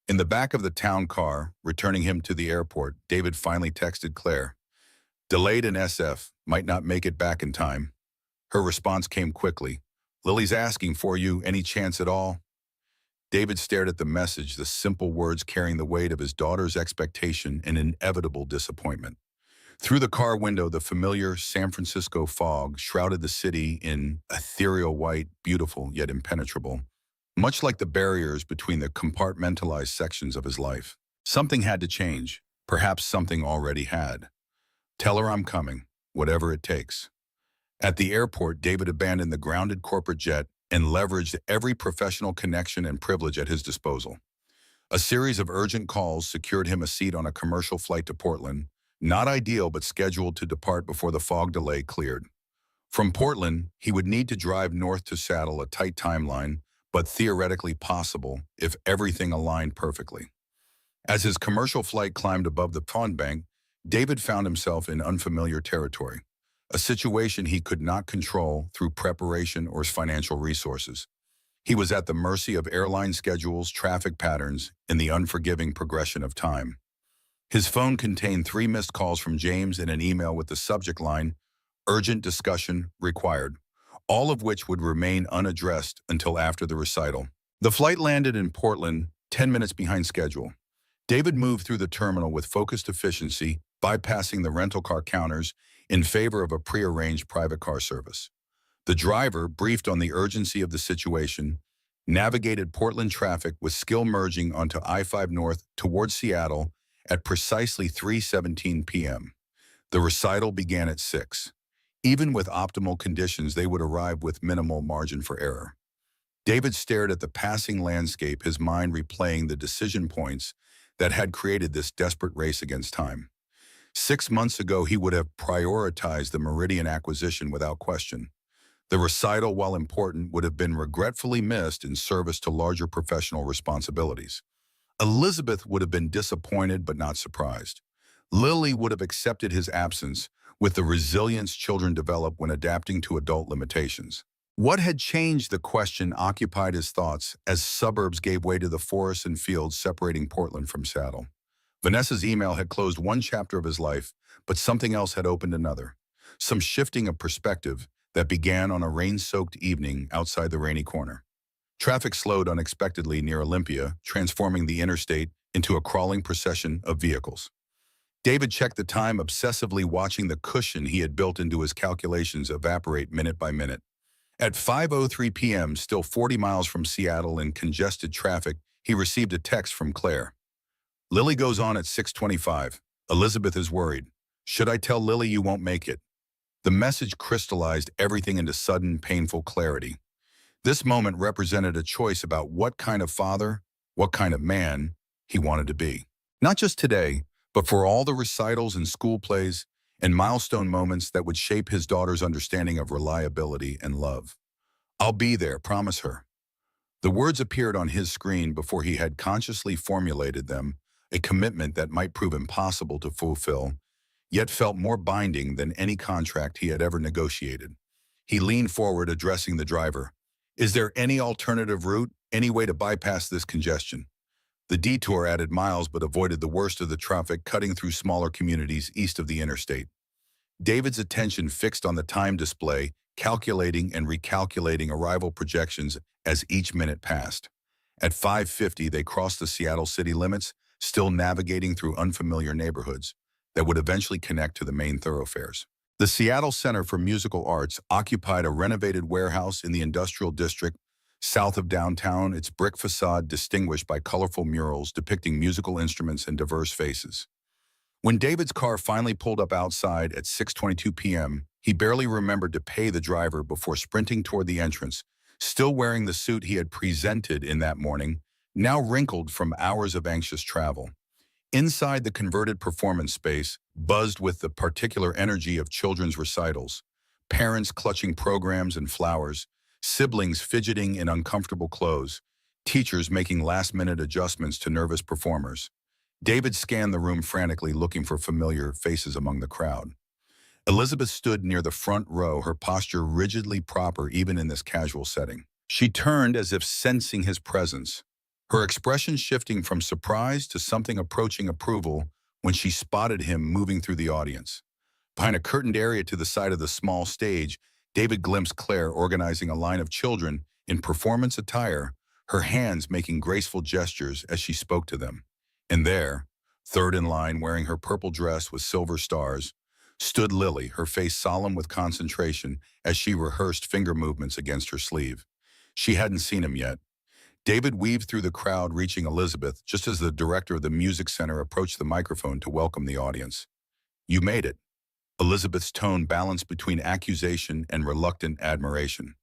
Speaker 1: In the back of the town car, returning him to the airport, David finally texted Claire. "Delayed in SF, might not make it back in time." Her response came quickly. "Lily's asking for you, any chance at all?" David stared at the message, the simple words carrying the weight of his daughter's expectation and inevitable disappointment. Through the car window, the familiar San Francisco fog shrouded the city in ethereal white, beautiful yet impenetrable, much like the barriers between the compartmentalized sections of his life. Something had to change. Perhaps something already had. "Tell her I'm coming, whatever it takes." At the airport, David abandoned the grounded corporate jet and leveraged every professional connection and privilege at his disposal. A series of urgent calls secured him a seat on a commercial flight to Portland, not ideal but scheduled to depart before the fog delay cleared. From Portland, he would need to drive north to Seattle, a tight timeline, but theoretically possible if everything aligned perfectly. As his commercial flight climbed above the pond bank, David found himself in unfamiliar territory, a situation he could not control through preparation or financial resources. He was at the mercy of airline schedules, traffic patterns, and the unforgiving progression of time. His phone contained 3 missed calls from James and an email with the subject line, "Urgent discussion required," all of which would remain unaddressed until after the recital. The flight landed in Portland 10 minutes behind schedule. David moved through the terminal with focused efficiency, bypassing the rental car counters in favor of a prearranged private car service. The driver, briefed on the urgency of the situation, navigated Portland traffic with skill, merging onto I-5 North towards Seattle at precisely 3:17 p.m. The recital began at 6. Even with optimal conditions, they would arrive with minimal margin for error. David stared at the passing landscape, his mind replaying the decision points that had created this desperate race against time. 6 months ago, he would have prioritized the Meridian acquisition without question. The recital, while important, would have been regretfully missed in service to larger professional responsibilities. Elizabeth would have been disappointed but not surprised. Lily would have accepted his absence with the resilience children develop when adapting to adult limitations. What had changed? The question occupied his thoughts as suburbs gave way to the forests and fields separating Portland from Seattle. Vanessa's email had closed one chapter of his life, but something else had opened another. Some shifting of perspective that began on a rain-soaked evening outside the rainy corner. Traffic slowed unexpectedly near Olympia, transforming the interstate into a crawling procession of vehicles. David checked the time, obsessively watching the cushion he had built into his calculations evaporate minute by minute. At 5:03 p.m., still 40 miles from Seattle in congested traffic, he received a text from Claire. "Lily goes on at 6:25. Elizabeth is worried. Should I tell Lily you won't make it?" The message crystallized everything into sudden, painful clarity. This moment represented a choice about what kind of father, what kind of man he wanted to be. Not just today, but for all the recitals and school plays and milestone moments that would shape his daughter's understanding of reliability and love. "I'll be there, promise her." The words appeared on his screen before he had consciously formulated them, a commitment that might prove impossible to fulfill, yet felt more binding than any contract he had ever negotiated. He leaned forward, addressing the driver. "Is there any alternative route, any way to bypass this congestion?" The detour added miles but avoided the worst of the traffic, cutting through smaller communities east of the interstate. David's attention fixed on the time display, calculating and recalculating arrival projections as each minute passed. At 5:50, they crossed the Seattle city limits, still navigating through unfamiliar neighborhoods that would eventually connect to the main thoroughfares. The Seattle Center for Musical Arts occupied a renovated warehouse in the industrial district south of downtown, its brick facade distinguished by colorful murals depicting musical instruments and diverse faces. When David's car finally pulled up outside at 6:22 p.m., he barely remembered to pay the driver before sprinting toward the entrance, still wearing the suit he had presented in that morning, now wrinkled from hours of anxious travel. Inside the converted performance space buzzed with the particular energy of children's recitals, parents clutching programs and flowers, siblings fidgeting in uncomfortable clothes, teachers making last-minute adjustments to nervous performers. David scanned the room frantically, looking for familiar faces among the crowd. Elizabeth stood near the front row, her posture rigidly proper even in this casual setting. She turned as if sensing his presence, her expression shifting from surprise to something approaching approval when she spotted him moving through the audience. Behind a curtained area to the side of the small stage, David glimpsed Claire organizing a line of children in performance attire, her hands making graceful gestures as she spoke to them. And there, third in line, wearing her purple dress with silver stars, stood Lily, her face solemn with concentration as she rehearsed finger movements against her sleeve. She hadn't seen him yet. David weaved through the crowd, reaching Elizabeth just as the director of the music center approached the microphone to welcome the audience. "You made it." Elizabeth's tone balanced between accusation and reluctant admiration.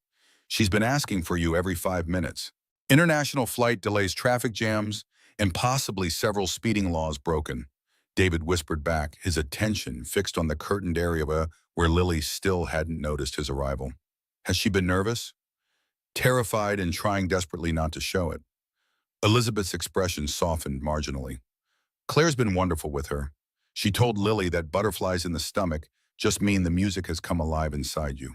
Speaker 1: She's been asking for you every 5 minutes. International flight delays, traffic jams, and possibly several speeding laws broken. David whispered back, his attention fixed on the curtained area where Lily still hadn't noticed his arrival. Has she been nervous? Terrified and trying desperately not to show it. Elizabeth's expression softened marginally. Claire's been wonderful with her. She told Lily that butterflies in the stomach just mean the music has come alive inside you.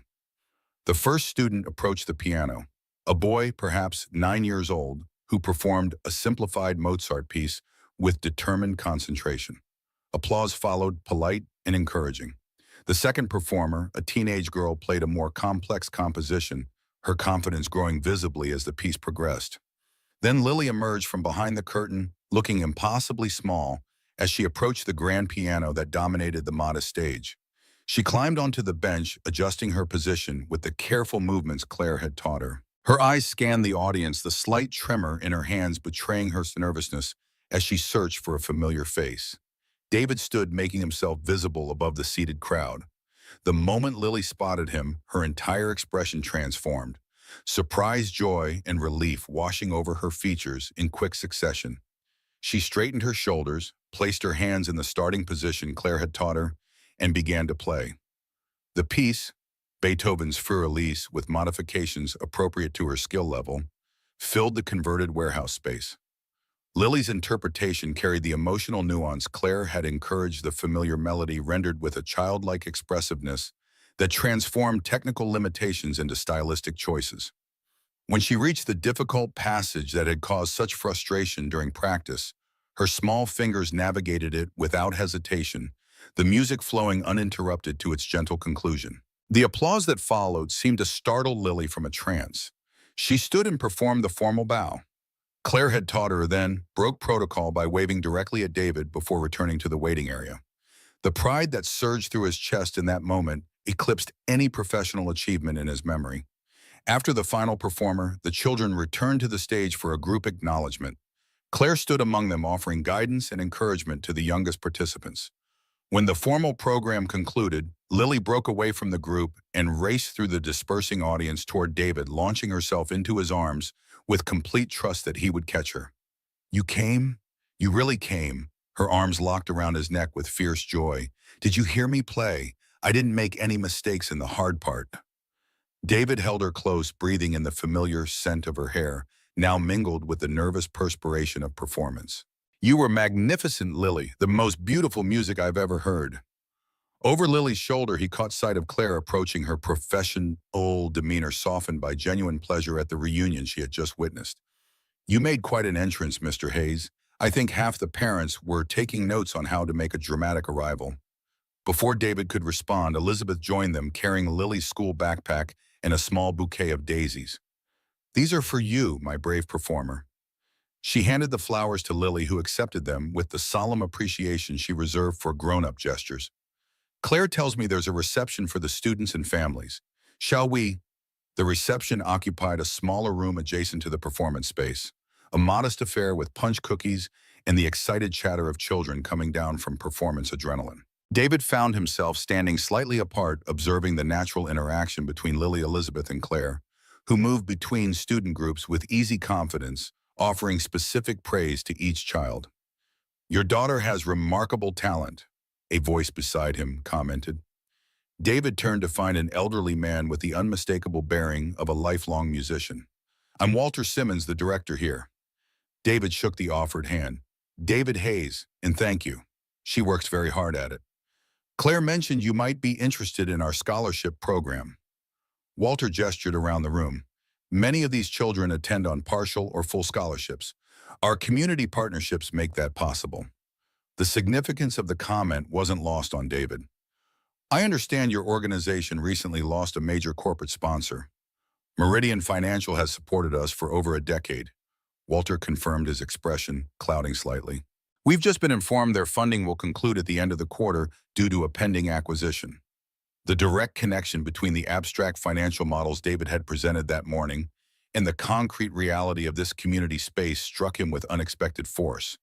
Speaker 1: The first student approached the piano, a boy, perhaps 9 years old, who performed a simplified Mozart piece with determined concentration. Applause followed, polite and encouraging. The second performer, a teenage girl, played a more complex composition, her confidence growing visibly as the piece progressed. Then Lily emerged from behind the curtain, looking impossibly small as she approached the grand piano that dominated the modest stage. She climbed onto the bench, adjusting her position with the careful movements Claire had taught her. Her eyes scanned the audience, the slight tremor in her hands betraying her nervousness as she searched for a familiar face. David stood, making himself visible above the seated crowd. The moment Lily spotted him, her entire expression transformed. Surprise, joy, and relief washing over her features in quick succession. She straightened her shoulders, placed her hands in the starting position Claire had taught her, and began to play. The piece, Beethoven's Für Elise with modifications appropriate to her skill level, filled the converted warehouse space. Lily's interpretation carried the emotional nuance Claire had encouraged, the familiar melody rendered with a childlike expressiveness that transformed technical limitations into stylistic choices. When she reached the difficult passage that had caused such frustration during practice, her small fingers navigated it without hesitation, the music flowing uninterrupted to its gentle conclusion. The applause that followed seemed to startle Lily from a trance. She stood and performed the formal bow. Claire had taught her, then broke protocol by waving directly at David before returning to the waiting area. The pride that surged through his chest in that moment eclipsed any professional achievement in his memory. After the final performer, the children returned to the stage for a group acknowledgement. Claire stood among them, offering guidance and encouragement to the youngest participants. When the formal program concluded, Lily broke away from the group and raced through the dispersing audience toward David, launching herself into his arms with complete trust that he would catch her. "You came? You really came?" Her arms locked around his neck with fierce joy. "Did you hear me play? I didn't make any mistakes in the hard part." David held her close, breathing in the familiar scent of her hair, now mingled with the nervous perspiration of performance. "You were magnificent, Lily, the most beautiful music I've ever heard." Over Lily's shoulder, he caught sight of Claire approaching, her professional demeanor softened by genuine pleasure at the reunion she had just witnessed. "You made quite an entrance, Mr. Hayes. I think half the parents were taking notes on how to make a dramatic arrival." Before David could respond, Elizabeth joined them, carrying Lily's school backpack and a small bouquet of daisies. "These are for you, my brave performer." She handed the flowers to Lily, who accepted them with the solemn appreciation she reserved for grown-up gestures. "Claire tells me there's a reception for the students and families. Shall we?" The reception occupied a smaller room adjacent to the performance space, a modest affair with punch cookies and the excited chatter of children coming down from performance adrenaline. David found himself standing slightly apart, observing the natural interaction between Lily, Elizabeth, and Claire, who moved between student groups with easy confidence, offering specific praise to each child. "Your daughter has remarkable talent," a voice beside him commented. David turned to find an elderly man with the unmistakable bearing of a lifelong musician. "I'm Walter Simmons, the director here." David shook the offered hand. "David Hayes, and thank you. She works very hard at it. Claire mentioned you might be interested in our scholarship program." Walter gestured around the room. "Many of these children attend on partial or full scholarships. Our community partnerships make that possible." The significance of the comment wasn't lost on David. "I understand your organization recently lost a major corporate sponsor. Meridian Financial has supported us for over a decade." Walter confirmed, his expression clouding slightly. "We've just been informed their funding will conclude at the end of the quarter due to a pending acquisition." The direct connection between the abstract financial models David had presented that morning and the concrete reality of this community space struck him with unexpected force.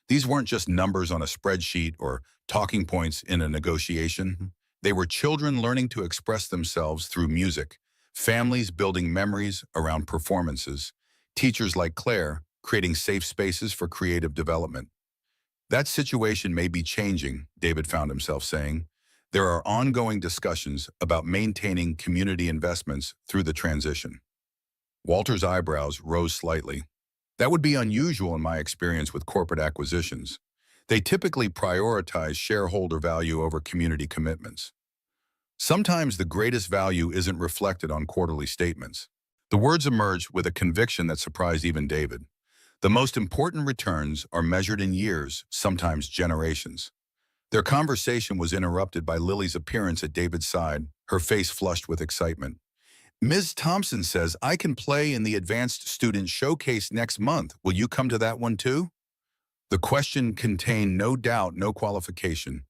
Speaker 1: These weren't just numbers on a spreadsheet or talking points in a negotiation. They were children learning to express themselves through music, families building memories around performances, teachers like Claire creating safe spaces for creative development. That situation may be changing, David found himself saying. There are ongoing discussions about maintaining community investments through the transition. Walter's eyebrows rose slightly. That would be unusual in my experience with corporate acquisitions. They typically prioritize shareholder value over community commitments. Sometimes the greatest value isn't reflected on quarterly statements. The words emerged with a conviction that surprised even David. The most important returns are measured in years, sometimes generations. Their conversation was interrupted by Lily's appearance at David's side, her face flushed with excitement. Ms. Thompson says I can play in the Advanced Student Showcase next month. Will you come to that one too? The question contained no doubt, no qualification,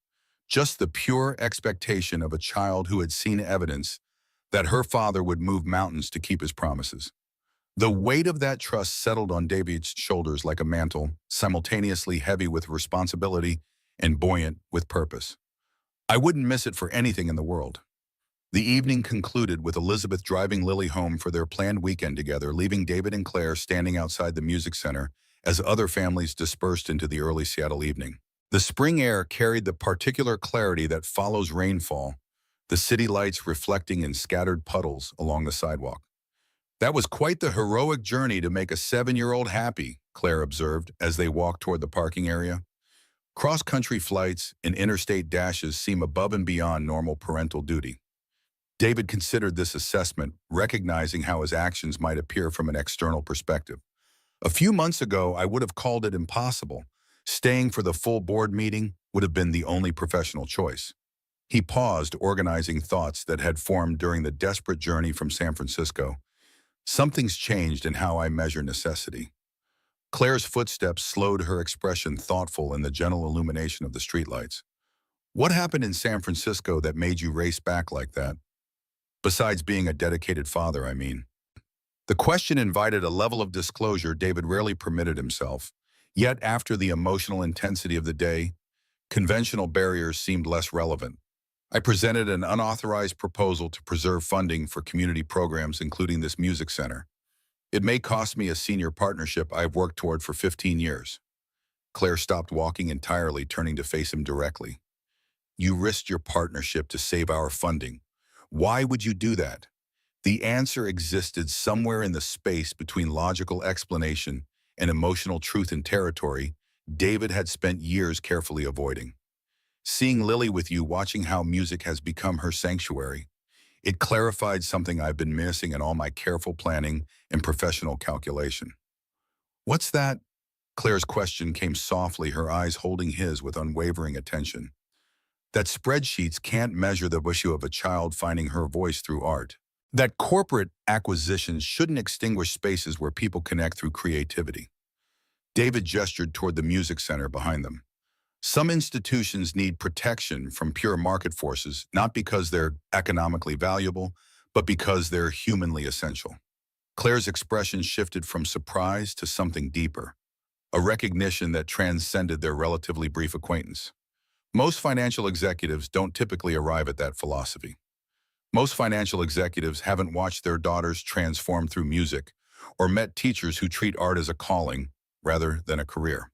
Speaker 1: just the pure expectation of a child who had seen evidence that her father would move mountains to keep his promises. The weight of that trust settled on David's shoulders like a mantle, simultaneously heavy with responsibility and buoyant with purpose. I wouldn't miss it for anything in the world. The evening concluded with Elizabeth driving Lily home for their planned weekend together, leaving David and Claire standing outside the music center as other families dispersed into the early Seattle evening. The spring air carried the particular clarity that follows rainfall, the city lights reflecting in scattered puddles along the sidewalk. That was quite the heroic journey to make a 7-year-old happy, Claire observed as they walked toward the parking area. Cross-country flights and interstate dashes seem above and beyond normal parental duty. David considered this assessment, recognizing how his actions might appear from an external perspective. A few months ago, I would have called it impossible. Staying for the full board meeting would have been the only professional choice. He paused, organizing thoughts that had formed during the desperate journey from San Francisco. Something's changed in how I measure necessity. Claire's footsteps slowed, her expression thoughtful in the gentle illumination of the streetlights. What happened in San Francisco that made you race back like that? Besides being a dedicated father, I mean. The question invited a level of disclosure David rarely permitted himself. Yet after the emotional intensity of the day, conventional barriers seemed less relevant. I presented an unauthorized proposal to preserve funding for community programs, including this music center. It may cost me a senior partnership I've worked toward for 15 years. Claire stopped walking entirely, turning to face him directly. You risked your partnership to save our funding. Why would you do that? The answer existed somewhere in the space between logical explanation and emotional truth and territory David had spent years carefully avoiding. Seeing Lily with you, watching how music has become her sanctuary, it clarified something I've been missing in all my careful planning and professional calculation. What's that? Claire's question came softly, her eyes holding his with unwavering attention. That spreadsheets can't measure the issue of a child finding her voice through art. That corporate acquisitions shouldn't extinguish spaces where people connect through creativity. David gestured toward the music center behind them. Some institutions need protection from pure market forces, not because they're economically valuable, but because they're humanly essential. Claire's expression shifted from surprise to something deeper, a recognition that transcended their relatively brief acquaintance. Most financial executives don't typically arrive at that philosophy. Most financial executives haven't watched their daughters transform through music or met teachers who treat art as a calling rather than a career.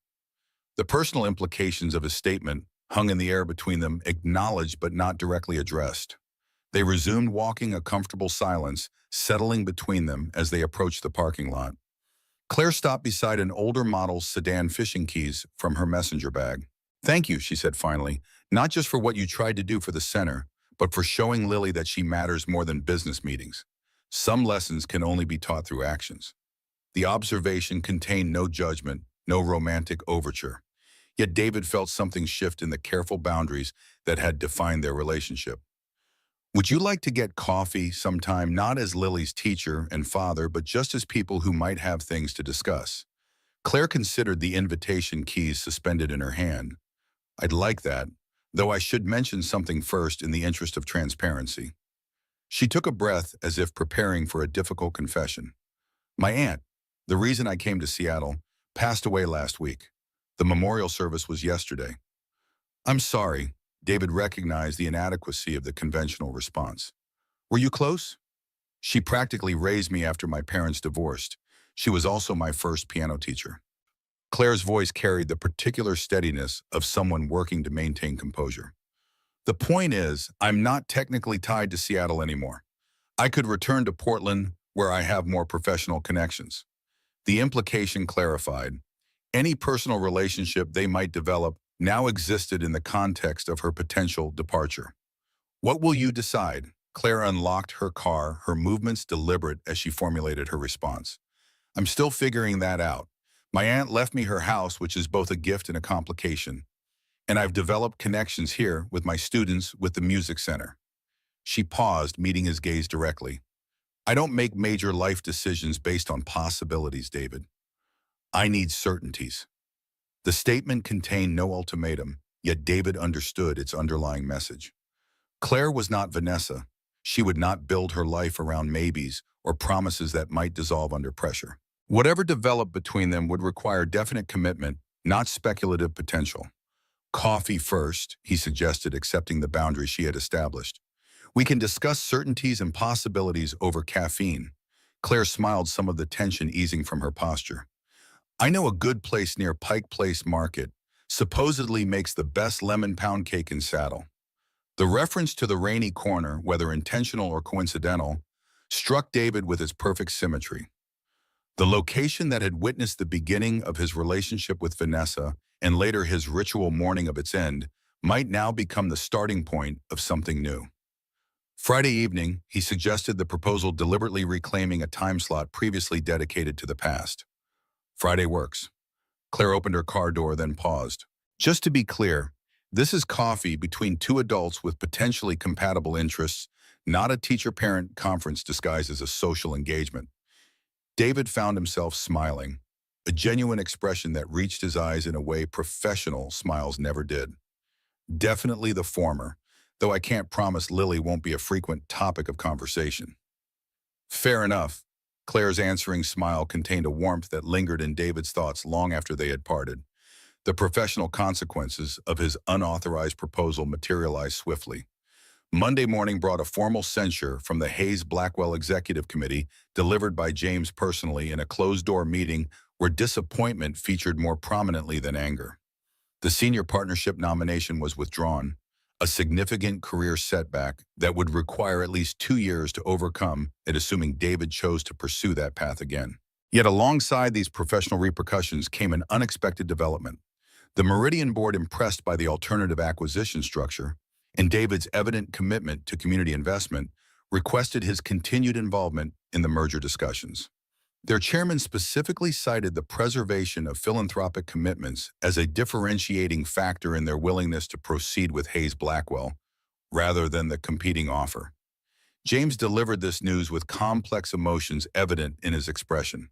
Speaker 1: The personal implications of his statement hung in the air between them, acknowledged but not directly addressed. They resumed walking, a comfortable silence settling between them as they approached the parking lot. Claire stopped beside an older model sedan, fishing keys from her messenger bag. Thank you, she said finally, not just for what you tried to do for the center, but for showing Lily that she matters more than business meetings. Some lessons can only be taught through actions. The observation contained no judgment, no romantic overture. Yet David felt something shift in the careful boundaries that had defined their relationship. Would you like to get coffee sometime, not as Lily's teacher and father, but just as people who might have things to discuss? Claire considered the invitation keys suspended in her hand. I'd like that, though I should mention something first in the interest of transparency. She took a breath as if preparing for a difficult confession. My aunt, the reason I came to Seattle, passed away last week. The memorial service was yesterday. I'm sorry, David recognized the inadequacy of the conventional response. Were you close? She practically raised me after my parents divorced. She was also my first piano teacher. Claire's voice carried the particular steadiness of someone working to maintain composure. The point is, I'm not technically tied to Seattle anymore. I could return to Portland where I have more professional connections. The implication clarified. Any personal relationship they might develop now existed in the context of her potential departure. What will you decide? Claire unlocked her car, her movements deliberate as she formulated her response. I'm still figuring that out. My aunt left me her house, which is both a gift and a complication. And I've developed connections here with my students with the music center. She paused, meeting his gaze directly. I don't make major life decisions based on possibilities, David. I need certainties. The statement contained no ultimatum, yet David understood its underlying message. Claire was not Vanessa. She would not build her life around maybes or promises that might dissolve under pressure. Whatever developed between them would require definite commitment, not speculative potential. Coffee first, he suggested, accepting the boundary she had established. We can discuss certainties and possibilities over caffeine. Claire smiled, some of the tension easing from her posture. I know a good place near Pike Place Market. Supposedly makes the best lemon pound cake in Saddle. The reference to the rainy corner, whether intentional or coincidental, struck David with its perfect symmetry. The location that had witnessed the beginning of his relationship with Vanessa and later his ritual mourning of its end might now become the starting point of something new. Friday evening, he suggested the proposal, deliberately reclaiming a time slot previously dedicated to the past. Friday works. Claire opened her car door, then paused. Just to be clear, this is coffee between two adults with potentially compatible interests, not a teacher-parent conference disguised as a social engagement. David found himself smiling, a genuine expression that reached his eyes in a way professional smiles never did. Definitely the former, though I can't promise Lily won't be a frequent topic of conversation. Fair enough. Claire's answering smile contained a warmth that lingered in David's thoughts long after they had parted. The professional consequences of his unauthorized proposal materialized swiftly. Monday morning brought a formal censure from the Hayes-Blackwell Executive Committee, delivered by James personally in a closed-door meeting where disappointment featured more prominently than anger. The senior partnership nomination was withdrawn, a significant career setback that would require at least 2 years to overcome, and assuming David chose to pursue that path again. Yet alongside these professional repercussions came an unexpected development. The Meridian Board, impressed by the alternative acquisition structure and David's evident commitment to community investment, requested his continued involvement in the merger discussions. Their chairman specifically cited the preservation of philanthropic commitments as a differentiating factor in their willingness to proceed with Hayes-Blackwell, rather than the competing offer. James delivered this news with complex emotions evident in his expression.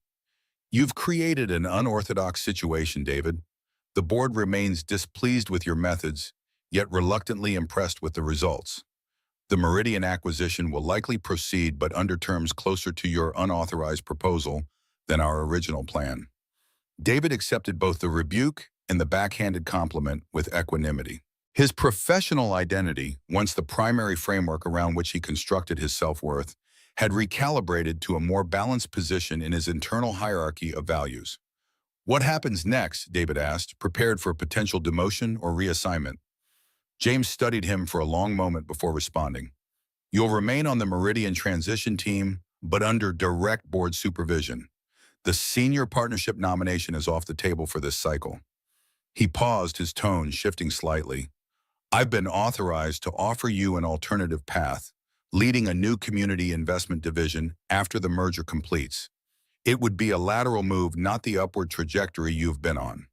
Speaker 1: You've created an unorthodox situation, David. The board remains displeased with your methods, yet reluctantly impressed with the results. The Meridian acquisition will likely proceed, but under terms closer to your unauthorized proposal than our original plan. David accepted both the rebuke and the backhanded compliment with equanimity. His professional identity, once the primary framework around which he constructed his self-worth, had recalibrated to a more balanced position in his internal hierarchy of values. What happens next? David asked, prepared for a potential demotion or reassignment. James studied him for a long moment before responding. You'll remain on the Meridian transition team, but under direct board supervision. The senior partnership nomination is off the table for this cycle. He paused, his tone shifting slightly. I've been authorized to offer you an alternative path, leading a new community investment division after the merger completes. It would be a lateral move, not the upward trajectory you've been on.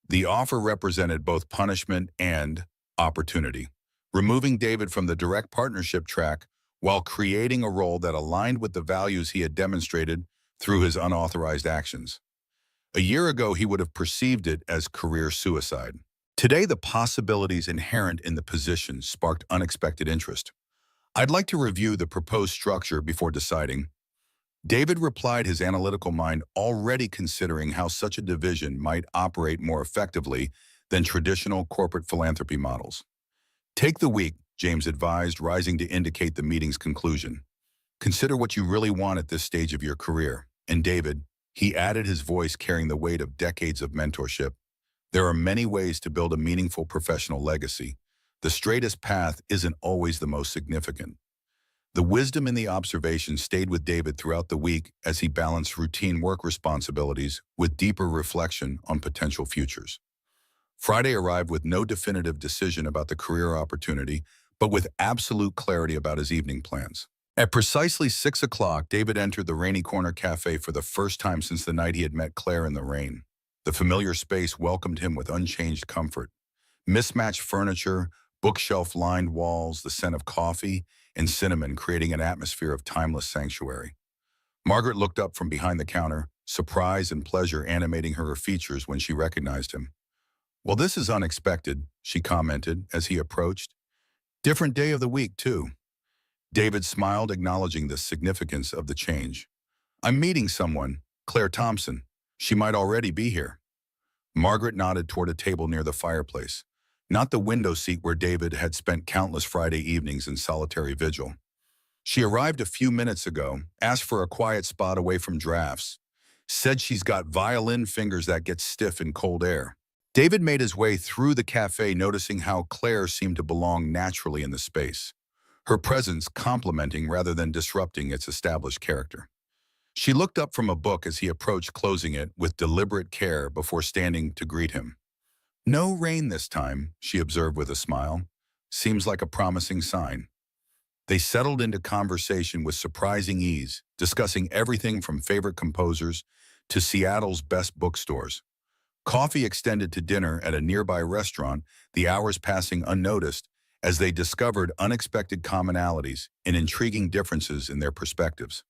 Speaker 1: The offer represented both punishment and opportunity, removing David from the direct partnership track while creating a role that aligned with the values he had demonstrated through his unauthorized actions. A year ago, he would have perceived it as career suicide. Today, the possibilities inherent in the position sparked unexpected interest. I'd like to review the proposed structure before deciding. David replied, his analytical mind already considering how such a division might operate more effectively than traditional corporate philanthropy models. Take the week, James advised, rising to indicate the meeting's conclusion. Consider what you really want at this stage of your career. And David, he added, his voice carrying the weight of decades of mentorship. There are many ways to build a meaningful professional legacy. The straightest path isn't always the most significant. The wisdom in the observation stayed with David throughout the week as he balanced routine work responsibilities with deeper reflection on potential futures. Friday arrived with no definitive decision about the career opportunity, but with absolute clarity about his evening plans. At precisely 6 o'clock, David entered the Rainy Corner Cafe for the first time since the night he had met Claire in the rain. The familiar space welcomed him with unchanged comfort. Mismatched furniture, bookshelf-lined walls, the scent of coffee and cinnamon creating an atmosphere of timeless sanctuary. Margaret looked up from behind the counter, surprise and pleasure animating her features when she recognized him. "Well, this is unexpected," she commented as he approached. "Different day of the week, too." David smiled, acknowledging the significance of the change. "I'm meeting someone, Claire Thompson. She might already be here." Margaret nodded toward a table near the fireplace, not the window seat where David had spent countless Friday evenings in solitary vigil. "She arrived a few minutes ago, asked for a quiet spot away from drafts. Said she's got violin fingers that get stiff in cold air." David made his way through the cafe, noticing how Claire seemed to belong naturally in the space, her presence complementing rather than disrupting its established character. She looked up from a book as he approached, closing it with deliberate care before standing to greet him. "No rain this time," she observed with a smile. "Seems like a promising sign." They settled into conversation with surprising ease, discussing everything from favorite composers to Seattle's best bookstores. Coffee extended to dinner at a nearby restaurant, the hours passing unnoticed as they discovered unexpected commonalities and intriguing differences in their perspectives.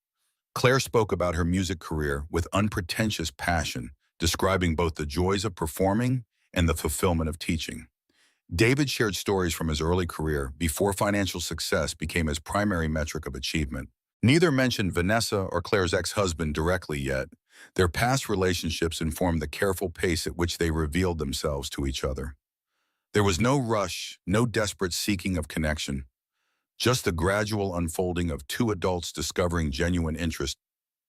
Speaker 1: Claire spoke about her music career with unpretentious passion, describing both the joys of performing and the fulfillment of teaching. David shared stories from his early career before financial success became his primary metric of achievement. Neither mentioned Vanessa or Claire's ex-husband directly yet. Their past relationships informed the careful pace at which they revealed themselves to each other. There was no rush, no desperate seeking of connection, just the gradual unfolding of two adults discovering genuine interest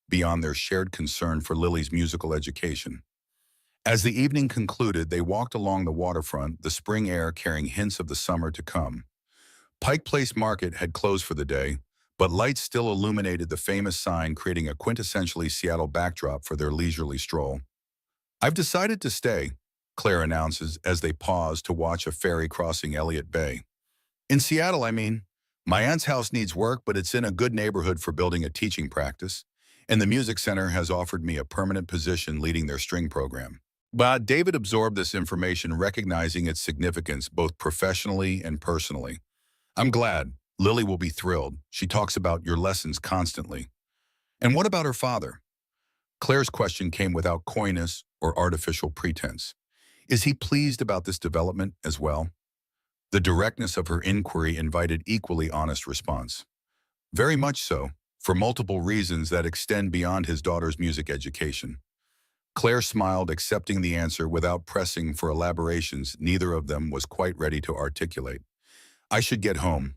Speaker 1: beyond their shared concern for Lily's musical education. As the evening concluded, they walked along the waterfront, the spring air carrying hints of the summer to come. Pike Place Market had closed for the day, but lights still illuminated the famous sign, creating a quintessentially Seattle backdrop for their leisurely stroll. "I've decided to stay," Claire announces as they pause to watch a ferry crossing Elliott Bay. "In Seattle, I mean. My aunt's house needs work, but it's in a good neighborhood for building a teaching practice, and the music center has offered me a permanent position leading their string program." But David absorbed this information, recognizing its significance both professionally and personally. "I'm glad. Lily will be thrilled. She talks about your lessons constantly." "And what about her father?" Claire's question came without coyness or artificial pretense. "Is he pleased about this development as well?" The directness of her inquiry invited equally honest response. "Very much so, for multiple reasons that extend beyond his daughter's music education." Claire smiled, accepting the answer without pressing for elaborations neither of them was quite ready to articulate. "I should get home.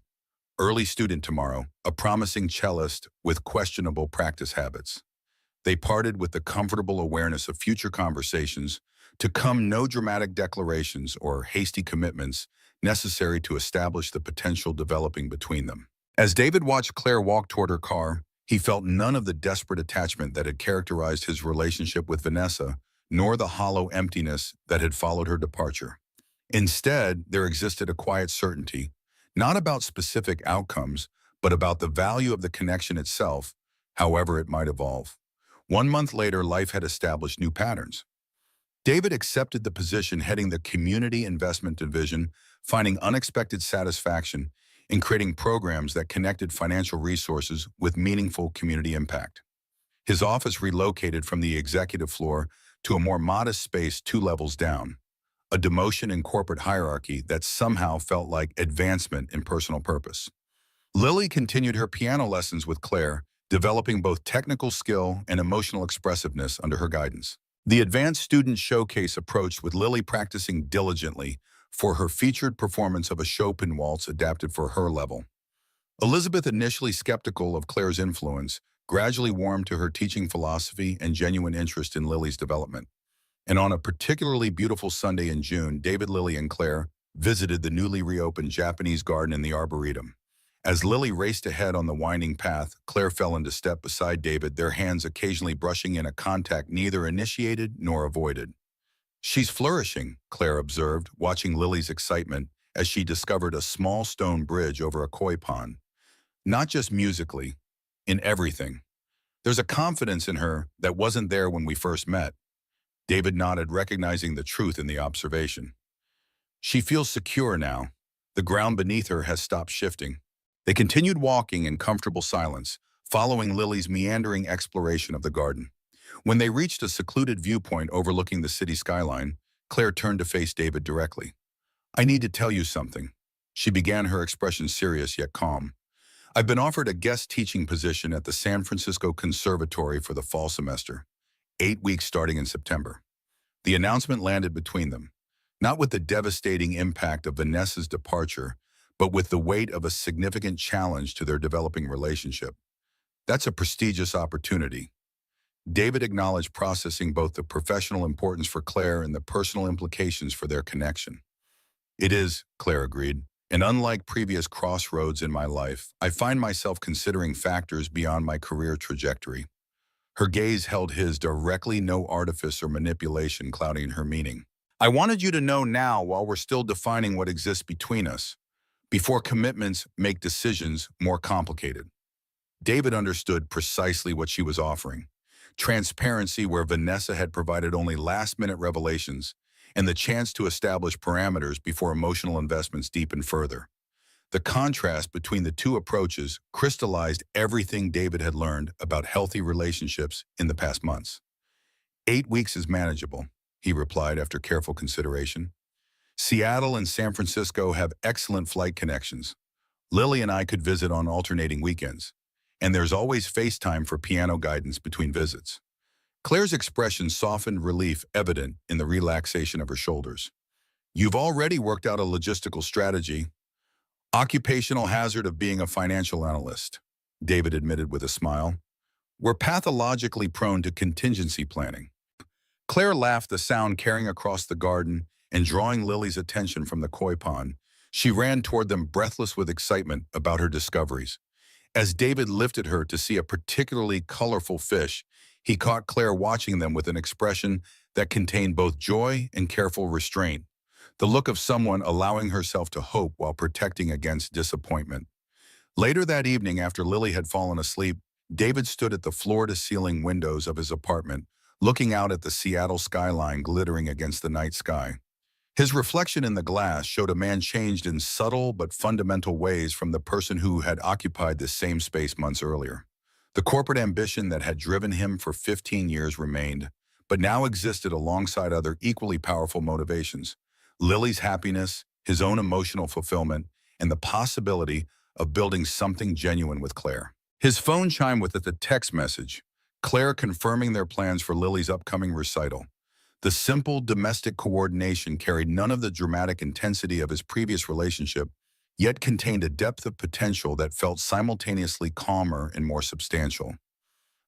Speaker 1: Early student tomorrow, a promising cellist with questionable practice habits." They parted with the comfortable awareness of future conversations to come, no dramatic declarations or hasty commitments necessary to establish the potential developing between them. As David watched Claire walk toward her car, he felt none of the desperate attachment that had characterized his relationship with Vanessa, nor the hollow emptiness that had followed her departure. Instead, there existed a quiet certainty, not about specific outcomes, but about the value of the connection itself, however it might evolve. 1 month later, life had established new patterns. David accepted the position heading the Community Investment Division, finding unexpected satisfaction in creating programs that connected financial resources with meaningful community impact. His office relocated from the executive floor to a more modest space 2 levels down, a demotion in corporate hierarchy that somehow felt like advancement in personal purpose. Lily continued her piano lessons with Claire, developing both technical skill and emotional expressiveness under her guidance. The advanced student showcase approached with Lily practicing diligently for her featured performance of a Chopin waltz adapted for her level. Elizabeth, initially skeptical of Claire's influence, gradually warmed to her teaching philosophy and genuine interest in Lily's development. And on a particularly beautiful Sunday in June, David, Lily, and Claire visited the newly reopened Japanese garden in the Arboretum. As Lily raced ahead on the winding path, Claire fell into step beside David, their hands occasionally brushing in a contact neither initiated nor avoided. "She's flourishing," Claire observed, watching Lily's excitement as she discovered a small stone bridge over a koi pond. "Not just musically, in everything. There's a confidence in her that wasn't there when we first met." David nodded, recognizing the truth in the observation. "She feels secure now. The ground beneath her has stopped shifting." They continued walking in comfortable silence, following Lily's meandering exploration of the garden. When they reached a secluded viewpoint overlooking the city skyline, Claire turned to face David directly. "I need to tell you something." She began, her expression serious yet calm. "I've been offered a guest teaching position at the San Francisco Conservatory for the fall semester, 8 weeks starting in September." The announcement landed between them, not with the devastating impact of Vanessa's departure, but with the weight of a significant challenge to their developing relationship. "That's a prestigious opportunity." David acknowledged, processing both the professional importance for Claire and the personal implications for their connection. "It is," Claire agreed, "and unlike previous crossroads in my life, I find myself considering factors beyond my career trajectory." Her gaze held his directly, no artifice or manipulation clouding her meaning. "I wanted you to know now while we're still defining what exists between us, before commitments make decisions more complicated." David understood precisely what she was offering. Transparency where Vanessa had provided only last-minute revelations, and the chance to establish parameters before emotional investments deepened further. The contrast between the two approaches crystallized everything David had learned about healthy relationships in the past months. "8 weeks is manageable," he replied after careful consideration. "Seattle and San Francisco have excellent flight connections. Lily and I could visit on alternating weekends, and there's always FaceTime for piano guidance between visits." Claire's expression softened, relief evident in the relaxation of her shoulders. "You've already worked out a logistical strategy." "Occupational hazard of being a financial analyst," David admitted with a smile. "We're pathologically prone to contingency planning." Claire laughed, the sound carrying across the garden and drawing Lily's attention from the koi pond. She ran toward them, breathless with excitement about her discoveries. As David lifted her to see a particularly colorful fish, he caught Claire watching them with an expression that contained both joy and careful restraint, the look of someone allowing herself to hope while protecting against disappointment. Later that evening, after Lily had fallen asleep, David stood at the floor-to-ceiling windows of his apartment, looking out at the Seattle skyline glittering against the night sky. His reflection in the glass showed a man changed in subtle but fundamental ways from the person who had occupied this same space months earlier. The corporate ambition that had driven him for 15 years remained, but now existed alongside other equally powerful motivations: Lily's happiness, his own emotional fulfillment, and the possibility of building something genuine with Claire. His phone chimed with a text message, Claire confirming their plans for Lily's upcoming recital. The simple domestic coordination carried none of the dramatic intensity of his previous relationship, yet contained a depth of potential that felt simultaneously calmer and more substantial.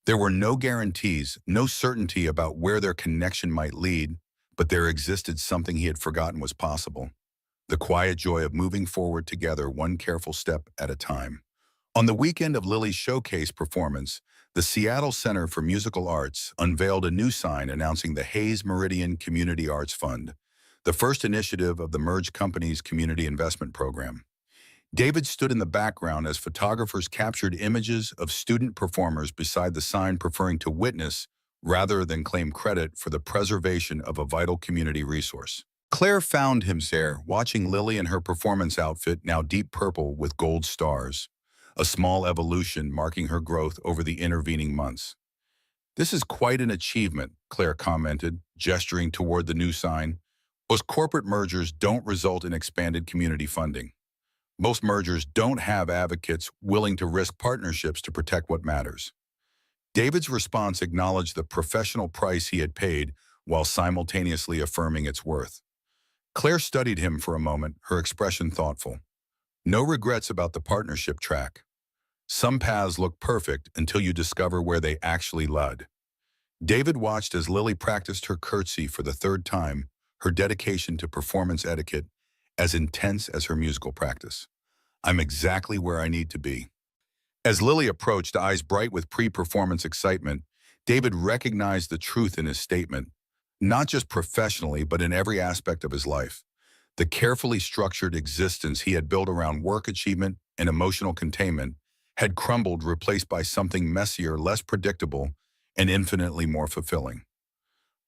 Speaker 1: There were no guarantees, no certainty about where their connection might lead, but there existed something he had forgotten was possible: the quiet joy of moving forward together, one careful step at a time. On the weekend of Lily's showcase performance, the Seattle Center for Musical Arts unveiled a new sign announcing the Hayes Meridian Community Arts Fund, the first initiative of the merged company's community investment program. David stood in the background as photographers captured images of student performers beside the sign, preferring to witness rather than claim credit for the preservation of a vital community resource. Claire found him there, watching Lily in her performance outfit, now deep purple with gold stars, a small evolution marking her growth over the intervening months. "This is quite an achievement," Claire commented, gesturing toward the new sign. "Most corporate mergers don't result in expanded community funding. Most mergers don't have advocates willing to risk partnerships to protect what matters." David's response acknowledged the professional price he had paid while simultaneously affirming its worth. Claire studied him for a moment, her expression thoughtful. No regrets about the partnership track. Some paths look perfect until you discover where they actually led. David watched as Lily practiced her curtsy for the third time, her dedication to performance etiquette as intense as her musical practice. I'm exactly where I need to be. As Lily approached, eyes bright with pre-performance excitement, David recognized the truth in his statement, not just professionally, but in every aspect of his life. The carefully structured existence he had built around work achievement and emotional containment had crumbled, replaced by something messier, less predictable, and infinitely more fulfilling.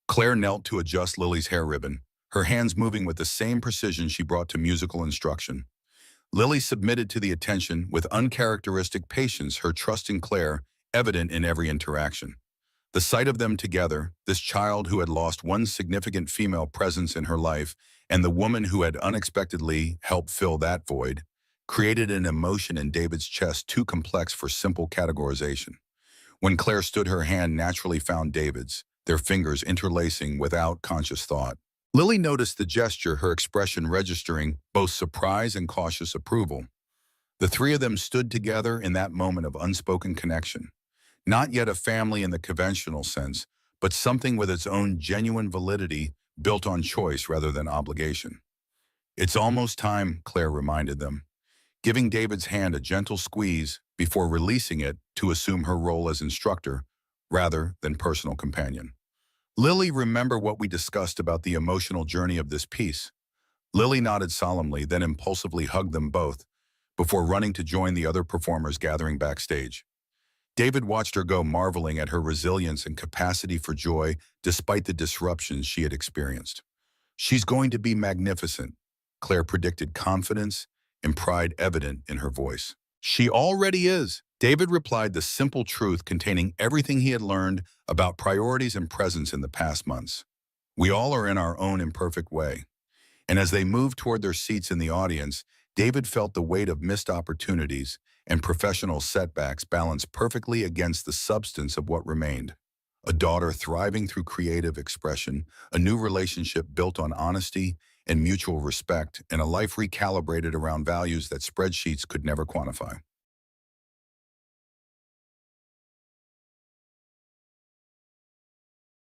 Speaker 1: Claire knelt to adjust Lily's hair ribbon, her hands moving with the same precision she brought to musical instruction. Lily submitted to the attention with uncharacteristic patience, her trust in Claire evident in every interaction. The sight of them together, this child who had lost one significant female presence in her life and the woman who had unexpectedly helped fill that void, created an emotion in David's chest too complex for simple categorization. When Claire stood, her hand naturally found David's, their fingers interlacing without conscious thought. Lily noticed the gesture, her expression registering both surprise and cautious approval. The three of them stood together in that moment of unspoken connection. Not yet a family in the conventional sense, but something with its own genuine validity built on choice rather than obligation. It's almost time, Claire reminded them, giving David's hand a gentle squeeze before releasing it to assume her role as instructor rather than personal companion. Lily, remember what we discussed about the emotional journey of this piece? Lily nodded solemnly, then impulsively hugged them both before running to join the other performers gathering backstage. David watched her go, marveling at her resilience and capacity for joy despite the disruptions she had experienced. She's going to be magnificent, Claire predicted, confidence and pride evident in her voice. She already is, David replied, the simple truth containing everything he had learned about priorities and presence in the past months. We all are in our own imperfect way. And as they moved toward their seats in the audience, David felt the weight of missed opportunities and professional setbacks balanced perfectly against the substance of what remained. A daughter thriving through creative expression, a new relationship built on honesty and mutual respect, and a life recalibrated around values that spreadsheets could never quantify.